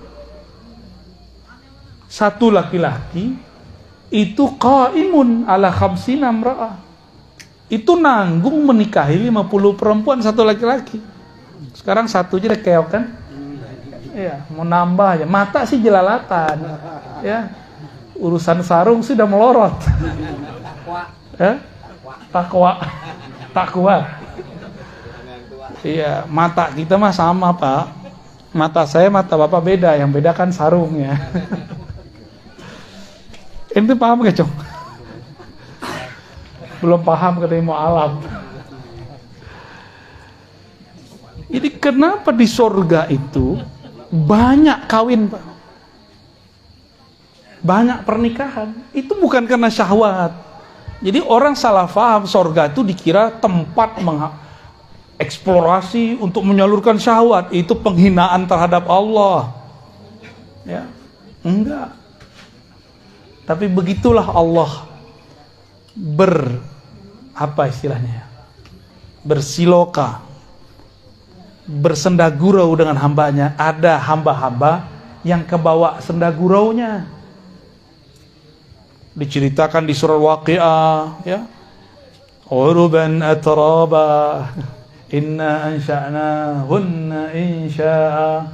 [SPEAKER 1] satu laki-laki itu qaimun ala khamsina imra'ah. Itu nanggung menikahi 50 perempuan satu laki-laki. Sekarang satu aja udah keok kan? Iya, mau nambah aja. Mata sih jelalatan. Ya. Urusan sarung sudah melorot. Takwa. Iya, mata kita mah sama, Pak. Mata saya, mata Bapak beda. Yang beda kan sarungnya. Ente paham gak, Cong? Belum paham katanya mau alam. Jadi kenapa di surga itu banyak kawin, Pak? Banyak pernikahan. Itu bukan karena syahwat. Jadi orang salah paham surga itu dikira tempat eksplorasi untuk menyalurkan syahwat. Itu penghinaan terhadap Allah. Ya, enggak. Tapi begitulah Allah bersiloka, bersendagurau dengan hambanya. Ada hamba-hamba yang kebawa sendaguraunya. Diceritakan di surah Waqiah, ya. Uruban atraba, inna ansha'nahunna insya'a,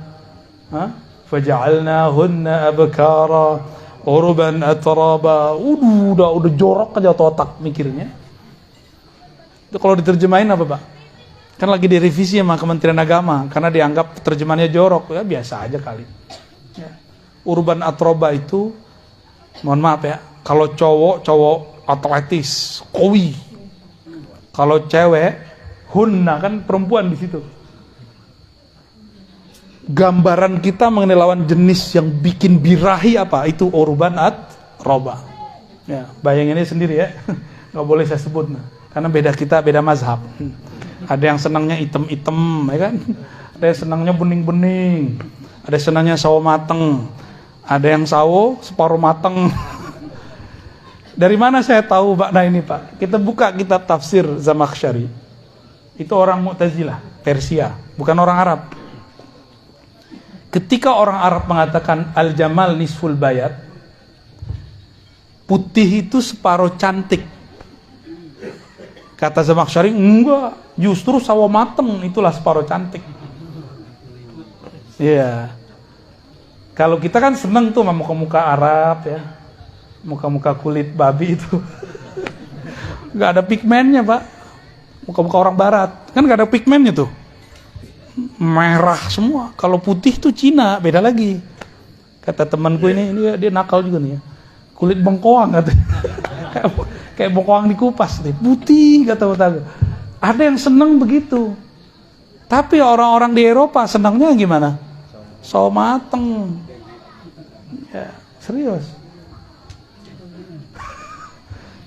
[SPEAKER 1] faja'alnahunna abkara, uruban atraba. Udah jorok aja otak mikirnya. Itu kalau diterjemahin apa, Pak? Kan lagi direvisi sama Kementerian Agama karena dianggap terjemahannya jorok. Ya biasa aja kali. Ya. Urban atroba itu, mohon maaf ya, kalau cowok atletis, kowi. Kalau cewek, hunna, kan perempuan di situ. Gambaran kita mengenai lawan jenis yang bikin birahi apa? Itu urban atroba. Ya, bayanginnya sendiri ya. Nggak boleh saya sebut, karena beda kita, beda mazhab. Ada yang senangnya item-item, ya kan? Ada yang senangnya bening-bening. Ada yang senangnya sawo mateng. Ada yang sawo separuh mateng. Dari mana saya tahu makna ini, Pak? Kita buka kitab tafsir Zamakhsyari. Itu orang Mu'tazilah, Persia, bukan orang Arab. Ketika orang Arab mengatakan al-jamal nisful bayat, putih itu separuh cantik. Kata Zamakhsyari, enggak, justru sawo mateng itulah separuh cantik. Iya. Kalau kita kan seneng tuh sama muka-muka Arab ya. Muka-muka kulit babi itu. Enggak ada pigmennya, Pak. muka-muka orang barat. Kan gak ada pigmennya tuh. Merah semua. Kalau putih tuh Cina, beda lagi. Kata temanku ini dia nakal juga nih ya. Kulit bengkoang katanya. Kayak bengkoang dikupas nih. Putih kata tetangga. Ada yang seneng begitu. Tapi orang-orang di Eropa senangnya gimana? Sawo mateng. Ya, serius.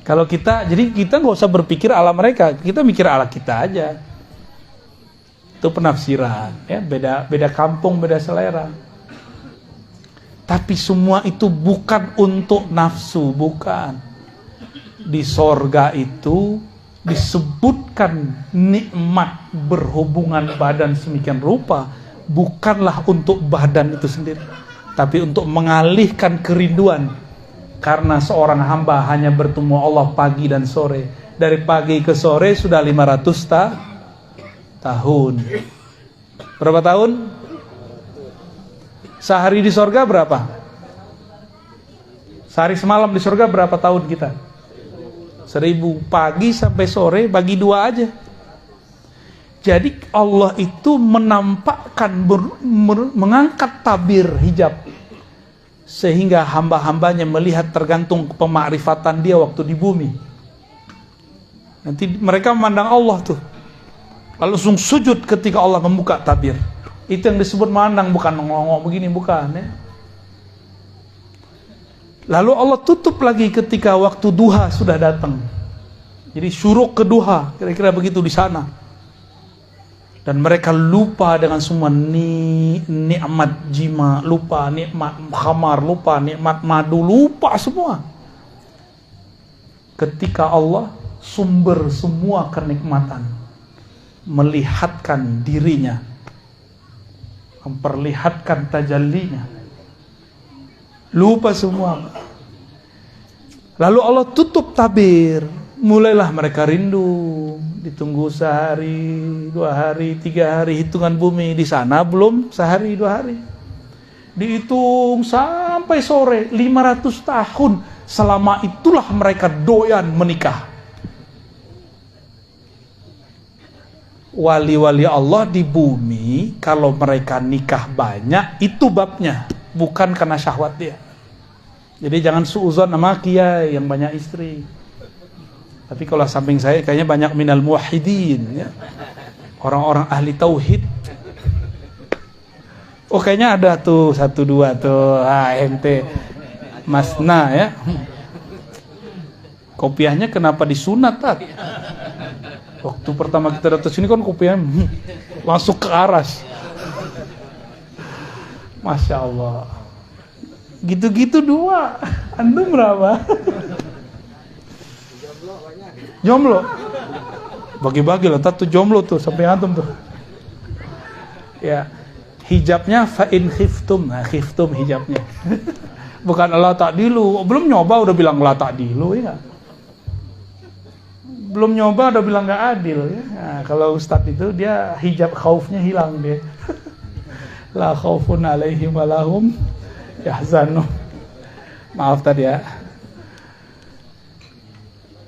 [SPEAKER 1] Kalau kita, jadi kita nggak usah berpikir ala mereka, kita mikir ala kita aja. Itu penafsiran, ya beda kampung, beda selera. Tapi semua itu bukan untuk nafsu, bukan. Di sorga itu disebutkan nikmat berhubungan badan semikian rupa, bukanlah untuk badan itu sendiri, tapi untuk mengalihkan kerinduan. Karena seorang hamba hanya bertemu Allah pagi dan sore. Dari pagi ke sore sudah 500 tahun. Berapa tahun? Sehari di sorga berapa? Sehari semalam di sorga berapa tahun kita? 1000. Pagi sampai sore bagi 2 aja. Jadi Allah itu menampakkan, mengangkat tabir hijab, sehingga hamba-hambanya melihat tergantung pemakrifatan dia waktu di bumi. Nanti mereka memandang Allah tuh, lalu langsung sujud ketika Allah membuka tabir. Itu yang disebut memandang, bukan nongol begini, bukan ya. Lalu Allah tutup lagi ketika waktu duha sudah datang. Jadi syuruk ke duha, kira-kira begitu di sana. Dan mereka lupa dengan semua nikmat jima, lupa nikmat khamar, lupa nikmat madu, lupa semua. Ketika Allah sumber semua kenikmatan melihatkan dirinya, memperlihatkan tajallinya, lupa semua. Lalu Allah tutup tabir, mulailah mereka rindu. Ditunggu sehari, 2 hari, 3 hari, hitungan bumi di sana belum sehari 2 hari. Dihitung sampai sore, 500 tahun. Selama itulah mereka doyan menikah. Wali-wali Allah di bumi, kalau mereka nikah banyak, itu babnya, bukan karena syahwat dia. Jadi jangan suuzon sama kiai yang banyak istri. Tapi kalau samping saya kayaknya banyak minal muwahhidin ya. Orang-orang ahli tauhid. Oh kayaknya ada tuh 1 2 tuh. Ente Masna ya. Kopiahnya kenapa disunat Tat? Waktu pertama kita datang sini kan kopiah langsung ke aras. Masya Allah. Gitu-gitu 2. Antum berapa? Jomblo, bagi-bagi lah, tuh jomblo tuh sampai antum tuh. Ya, hijabnya fa'in khiftum, nah khiftum hijabnya. Bukan la ta'dilu, belum nyoba udah bilang la ta'dilu ya. Belum nyoba udah bilang nggak adil ya. Nah, kalau ustadz itu dia hijab khaufnya hilang dia. La khaufun alaihim walahum yahzanun. Maaf tadi ya.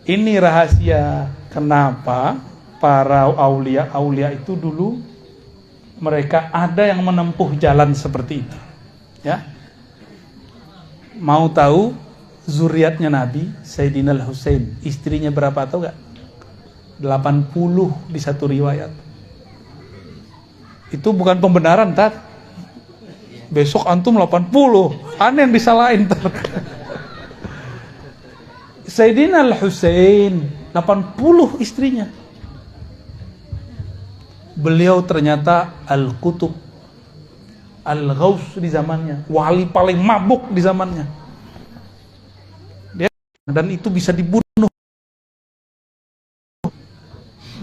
[SPEAKER 1] Ini rahasia kenapa para aulia itu dulu mereka ada yang menempuh jalan seperti itu. Ya. Mau tahu zuriatnya Nabi Sayyidina Al-Husain, istrinya berapa tahu enggak? 80 di satu riwayat. Itu bukan pembenaran, Tat. Besok antum 80. Aneh yang disalahin, Tat. Sayyidina Al-Husain 80 istrinya. Beliau ternyata Al-Qutub, Al-Ghaus di zamannya, wali paling mabuk di zamannya. Dia, dan itu bisa dibunuh.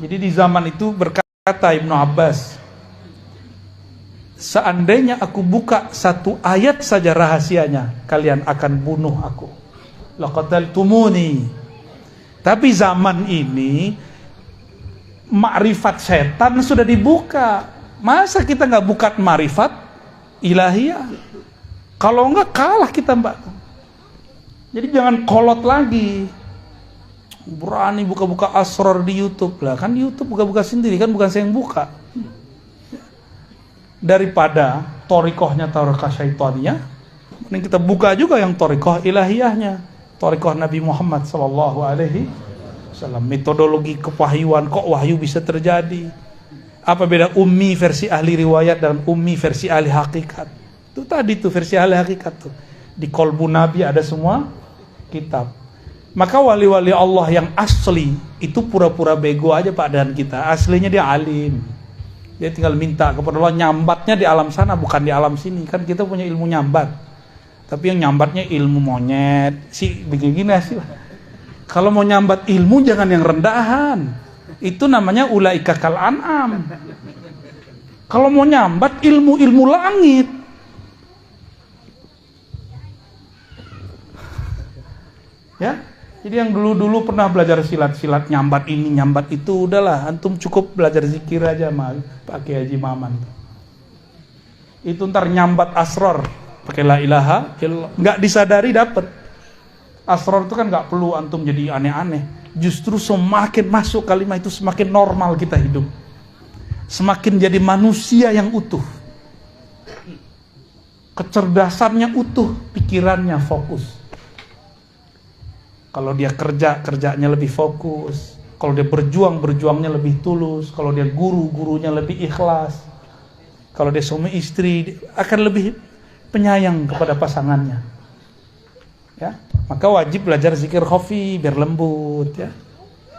[SPEAKER 1] Jadi di zaman itu berkata Ibnu Abbas, seandainya aku buka 1 ayat saja rahasianya, kalian akan bunuh aku. Laqataltumuni. Tapi zaman ini makrifat setan sudah dibuka. Masa kita nggak buka makrifat ilahiyah? Kalau nggak kalah kita, Mbak. Jadi jangan kolot lagi. Berani buka-buka asrar di YouTube. Lah kan di YouTube buka-buka sendiri, kan bukan saya yang buka. Daripada thariqahnya thariqah syaitaniyah, mending kita buka juga yang thariqah ilahiyahnya, thariqah Nabi Muhammad sallallahu alaihi wasallam. Metodologi kewahyuan, kok wahyu bisa terjadi? Apa beda ummi versi ahli riwayat dan ummi versi ahli hakikat? Itu tadi tuh versi ahli hakikat tuh. Di kolbu Nabi ada semua kitab. Maka wali-wali Allah yang asli itu pura-pura bego aja Pak dan kita. Aslinya dia alim. Dia tinggal minta kepada Allah, nyambatnya di alam sana bukan di alam sini. Kan kita punya ilmu nyambat. Tapi yang nyambatnya ilmu monyet. Begini sih. Kalau mau nyambat ilmu jangan yang rendahan. Itu namanya ulaika kal an'am. Kalau mau nyambat ilmu langit. Ya. Jadi yang dulu pernah belajar silat nyambat ini, nyambat itu, udahlah, antum cukup belajar zikir aja mah, pakai Haji Maman. Itu ntar nyambat asrar, pakai la ilaha illallah, nggak disadari dapat. Asrar itu kan nggak perlu antum jadi aneh-aneh. Justru semakin masuk kalimat itu semakin normal kita hidup, semakin jadi manusia yang utuh, kecerdasannya utuh, pikirannya fokus. Kalau dia kerjanya lebih fokus. Kalau dia berjuangnya lebih tulus. Kalau dia gurunya lebih ikhlas. Kalau dia suami istri akan lebih penyayang kepada pasangannya. Ya, maka wajib belajar zikir khafi biar lembut ya.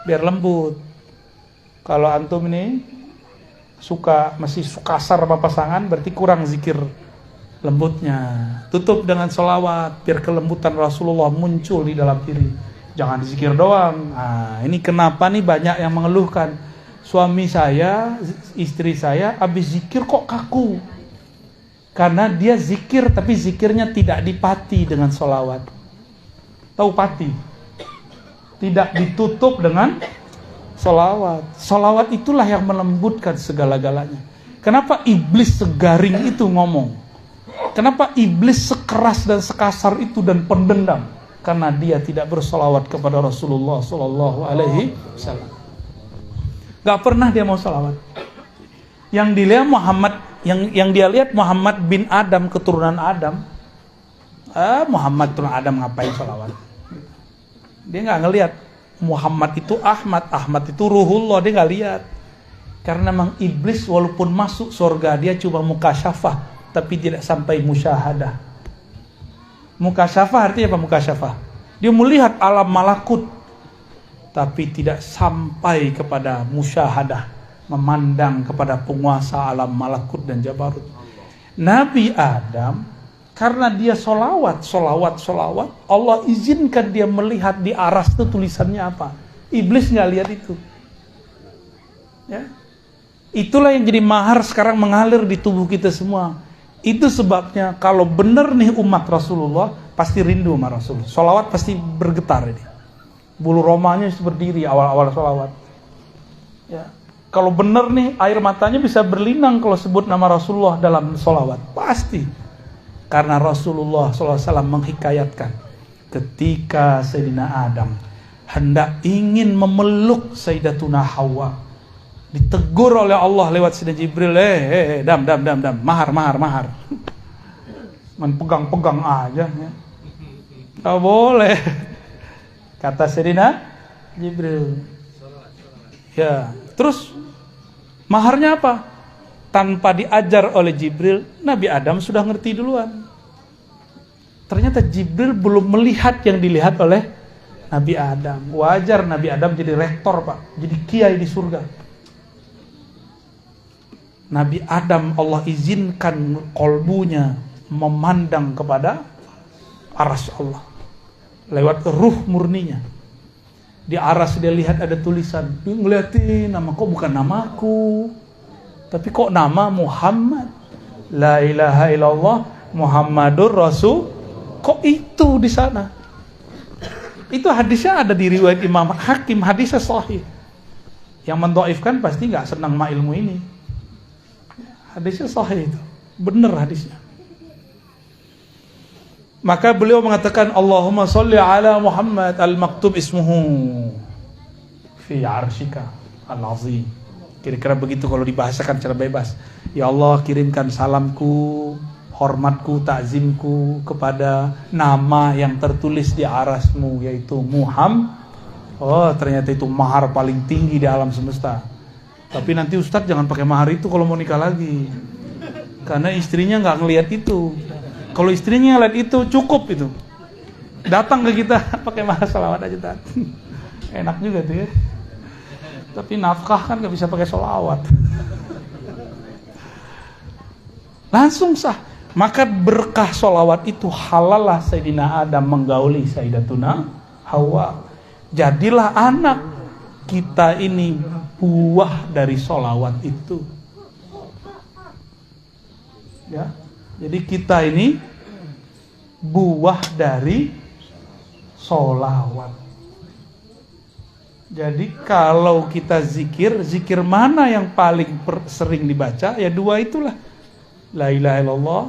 [SPEAKER 1] Biar lembut. Kalau antum ini masih suka kasar sama pasangan, berarti kurang zikir lembutnya. Tutup dengan sholawat biar kelembutan Rasulullah muncul di dalam diri. Jangan zikir doang. Nah, ini kenapa nih banyak yang mengeluhkan, suami saya, istri saya habis zikir kok kaku. Karena dia zikir tapi zikirnya tidak dipati dengan sholawat. Tahu pati? Tidak ditutup dengan sholawat. Sholawat itulah yang melembutkan segala-galanya. Kenapa iblis segaring itu ngomong? Kenapa iblis sekeras dan sekasar itu dan pendendam? Karena dia tidak bersolawat kepada Rasulullah Sallallahu Alaihi Wasallam. Gak pernah dia mau solawat. Yang dilihat Muhammad, yang dia lihat Muhammad bin Adam, keturunan Adam. Muhammad turun Adam ngapain solawat? Dia nggak ngelihat Muhammad itu Ahmad itu Ruhullah, dia nggak lihat. Karena memang iblis walaupun masuk surga dia cuma mukasyafah, tapi tidak sampai musyahadah. Mukasyafah artinya apa mukasyafah? Dia melihat alam malakut, tapi tidak sampai kepada musyahadah, memandang kepada penguasa alam malakut dan jabarut. Nabi Adam, karena dia solawat, Allah izinkan dia melihat di aras itu tulisannya apa. Iblis nggak lihat itu. Ya, itulah yang jadi mahar sekarang mengalir di tubuh kita semua. Itu sebabnya kalau benar nih umat Rasulullah pasti rindu sama Rasul. Sholawat pasti bergetar ini. Bulu romanya berdiri awal-awal sholawat. Ya. Kalau benar nih air matanya bisa berlinang kalau sebut nama Rasulullah dalam sholawat. Pasti. Karena Rasulullah SAW menghikayatkan ketika Sayyidina Adam hendak ingin memeluk Sayyidatuna Hawa, ditegur oleh Allah lewat Sayyidina Jibril, dam, mahar. Man pegang aja ya. Gak boleh. Kata Sayyidina Jibril. Ya, terus maharnya apa? Tanpa diajar oleh Jibril, Nabi Adam sudah ngerti duluan. Ternyata Jibril belum melihat yang dilihat oleh Nabi Adam. Wajar Nabi Adam jadi rektor, Pak, jadi kiai di surga. Nabi Adam Allah izinkan kolbunya memandang kepada aras Allah lewat ruh murninya. Di aras dia lihat ada tulisan, dia ngeliatin nama, kok bukan namaku, tapi kok nama Muhammad, la ilaha illallah Muhammadur Rasul, kok itu di sana. Itu hadisnya ada di riwayat Imam Hakim, hadisnya sahih. Yang mendhaifkan pasti nggak senang sama ilmu ini. Hadisnya sahih itu, benar hadisnya. Maka beliau mengatakan Allahumma sholli ala Muhammad al-maktub ismuhu fi 'arsyika al-'azim. Kira-kira begitu kalau dibahasakan secara bebas. Ya Allah, kirimkan salamku, hormatku, takzimku kepada nama yang tertulis di arasmu, yaitu Muhammad. Oh, ternyata itu mahar paling tinggi di alam semesta. Tapi nanti Ustadz jangan pakai mahar itu kalau mau nikah lagi, karena istrinya nggak ngelihat itu. Kalau istrinya ngelihat itu cukup itu, datang ke kita pakai mahar sholawat aja Tad. Enak juga tuh ya. Tapi nafkah kan nggak bisa pakai sholawat. Langsung sah. Maka berkah sholawat itu halalah Sayyidina Adam menggauli Sayyidatuna Hawa. Jadilah anak kita ini buah dari sholawat itu. Ya, jadi kita ini buah dari sholawat. Jadi kalau kita zikir mana yang paling sering dibaca? Ya dua itulah. La ilaha illallah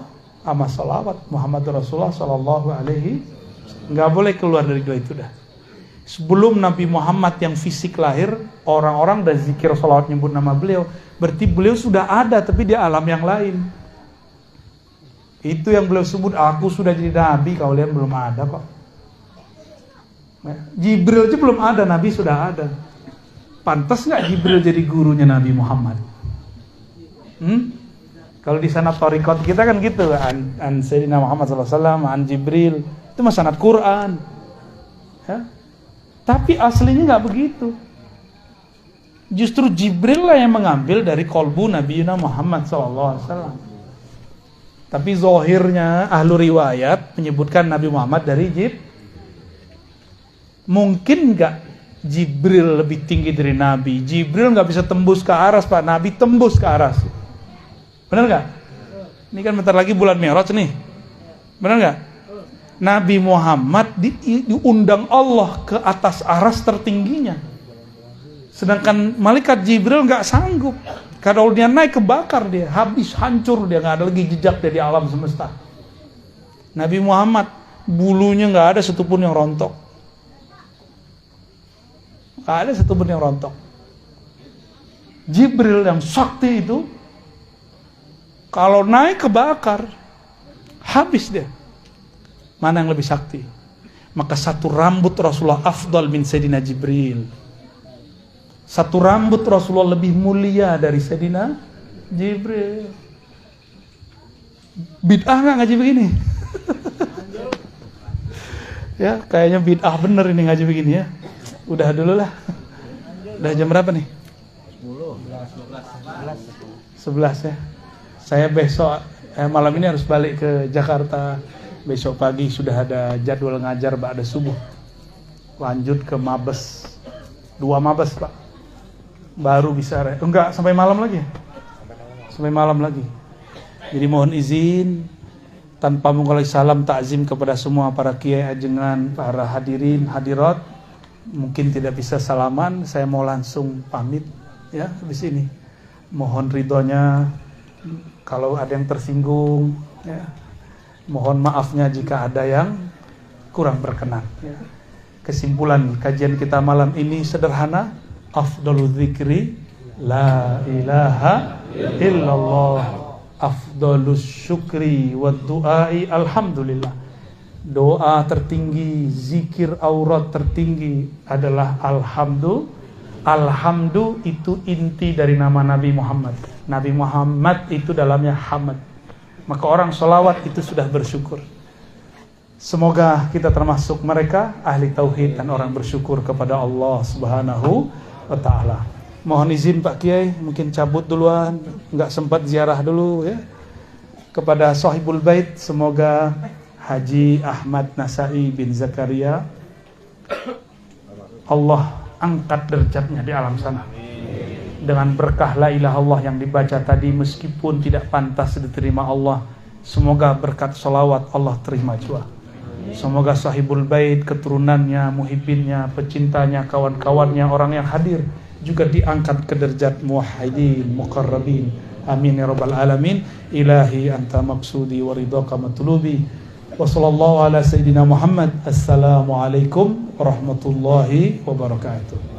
[SPEAKER 1] sama sholawat Muhammad Rasulullah sallallahu alaihi. Nggak boleh keluar dari dua itu dah. Sebelum Nabi Muhammad yang fisik lahir, orang-orang udah zikir sholawat nyebut nama beliau. Berarti beliau sudah ada tapi di alam yang lain. Itu yang beliau sebut, aku sudah jadi Nabi, kalian belum ada kok. Jibril aja belum ada, Nabi sudah ada. Pantas nggak Jibril jadi gurunya Nabi Muhammad? Kalau di sanad thariqat kita kan gitu, an Sayyidina Muhammad SAW, an Jibril, itu mah sanad Quran. Ya? Tapi aslinya nggak begitu. Justru Jibril lah yang mengambil dari kolbu Nabi Muhammad SAW. Tapi zahirnya ahlu riwayat menyebutkan Nabi Muhammad dari Jibril. Mungkin nggak Jibril lebih tinggi dari Nabi? Jibril nggak bisa tembus ke aras, Pak. Nabi tembus ke aras. Benar nggak? Ini kan bentar lagi bulan Mi'raj nih. Benar nggak? Nabi Muhammad diundang Allah ke atas aras tertingginya. Sedangkan malaikat Jibril nggak sanggup. Kalau dia naik kebakar dia, habis, hancur dia, nggak ada lagi jejak dari alam semesta. Nabi Muhammad bulunya nggak ada satupun yang rontok. Nggak ada satupun yang rontok. Jibril yang sakti itu, kalau naik kebakar, habis dia. Mana yang lebih sakti? Maka satu rambut Rasulullah afdal min Sayyidina Jibril. Satu rambut Rasulullah lebih mulia dari Sayyidina Jibril. Bid'ah nggak ngaji begini? Ya, kayaknya bid'ah bener ini ngaji begini ya. Udah dulu lah. Udah jam berapa nih? 11 ya. Saya besok malam ini harus balik ke Jakarta. Besok pagi sudah ada jadwal ngajar ba'da subuh. Lanjut ke Mabes. 2 Mabes, Pak. Baru bisa enggak sampai malam lagi. Sampai malam lagi. Jadi mohon izin tanpa mengulangi salam takzim kepada semua para kiai ajengan, para hadirin, hadirat. Mungkin tidak bisa salaman, saya mau langsung pamit ya habis ini. Mohon ridhonya kalau ada yang tersinggung ya. Mohon maafnya jika ada yang kurang berkenan ya. Kesimpulan kajian kita malam ini sederhana, afdalul dzikri la ilaha illallah, afdalus syukri wad du'ai alhamdulillah. Doa tertinggi, zikir aurat tertinggi adalah alhamdu. Alhamdu itu inti dari nama Nabi Muhammad. Nabi Muhammad itu dalamnya hamd. Maka orang sholawat itu sudah bersyukur. Semoga kita termasuk mereka ahli tauhid dan orang bersyukur kepada Allah Subhanahu wa ta'ala. Mohon izin Pak Kiai, mungkin cabut duluan, nggak sempat ziarah dulu ya. Kepada sahibul bait, semoga Haji Ahmad Nasai bin Zakaria Allah angkat derajatnya di alam sana dengan berkah la ilaha Allah yang dibaca tadi, meskipun tidak pantas diterima Allah, semoga berkat sholawat Allah terima juga. Semoga sahibul bait, keturunannya, muhibbinnya, pecintanya, kawan-kawannya, orang yang hadir juga diangkat ke derajat muwahhidin muqarrabin. Amin ya rabbal alamin. Ilahi anta maqsudi wa ridhaka matlubi. Wa sallallahu ala sayyidina Muhammad. Assalamualaikum warahmatullahi wabarakatuh.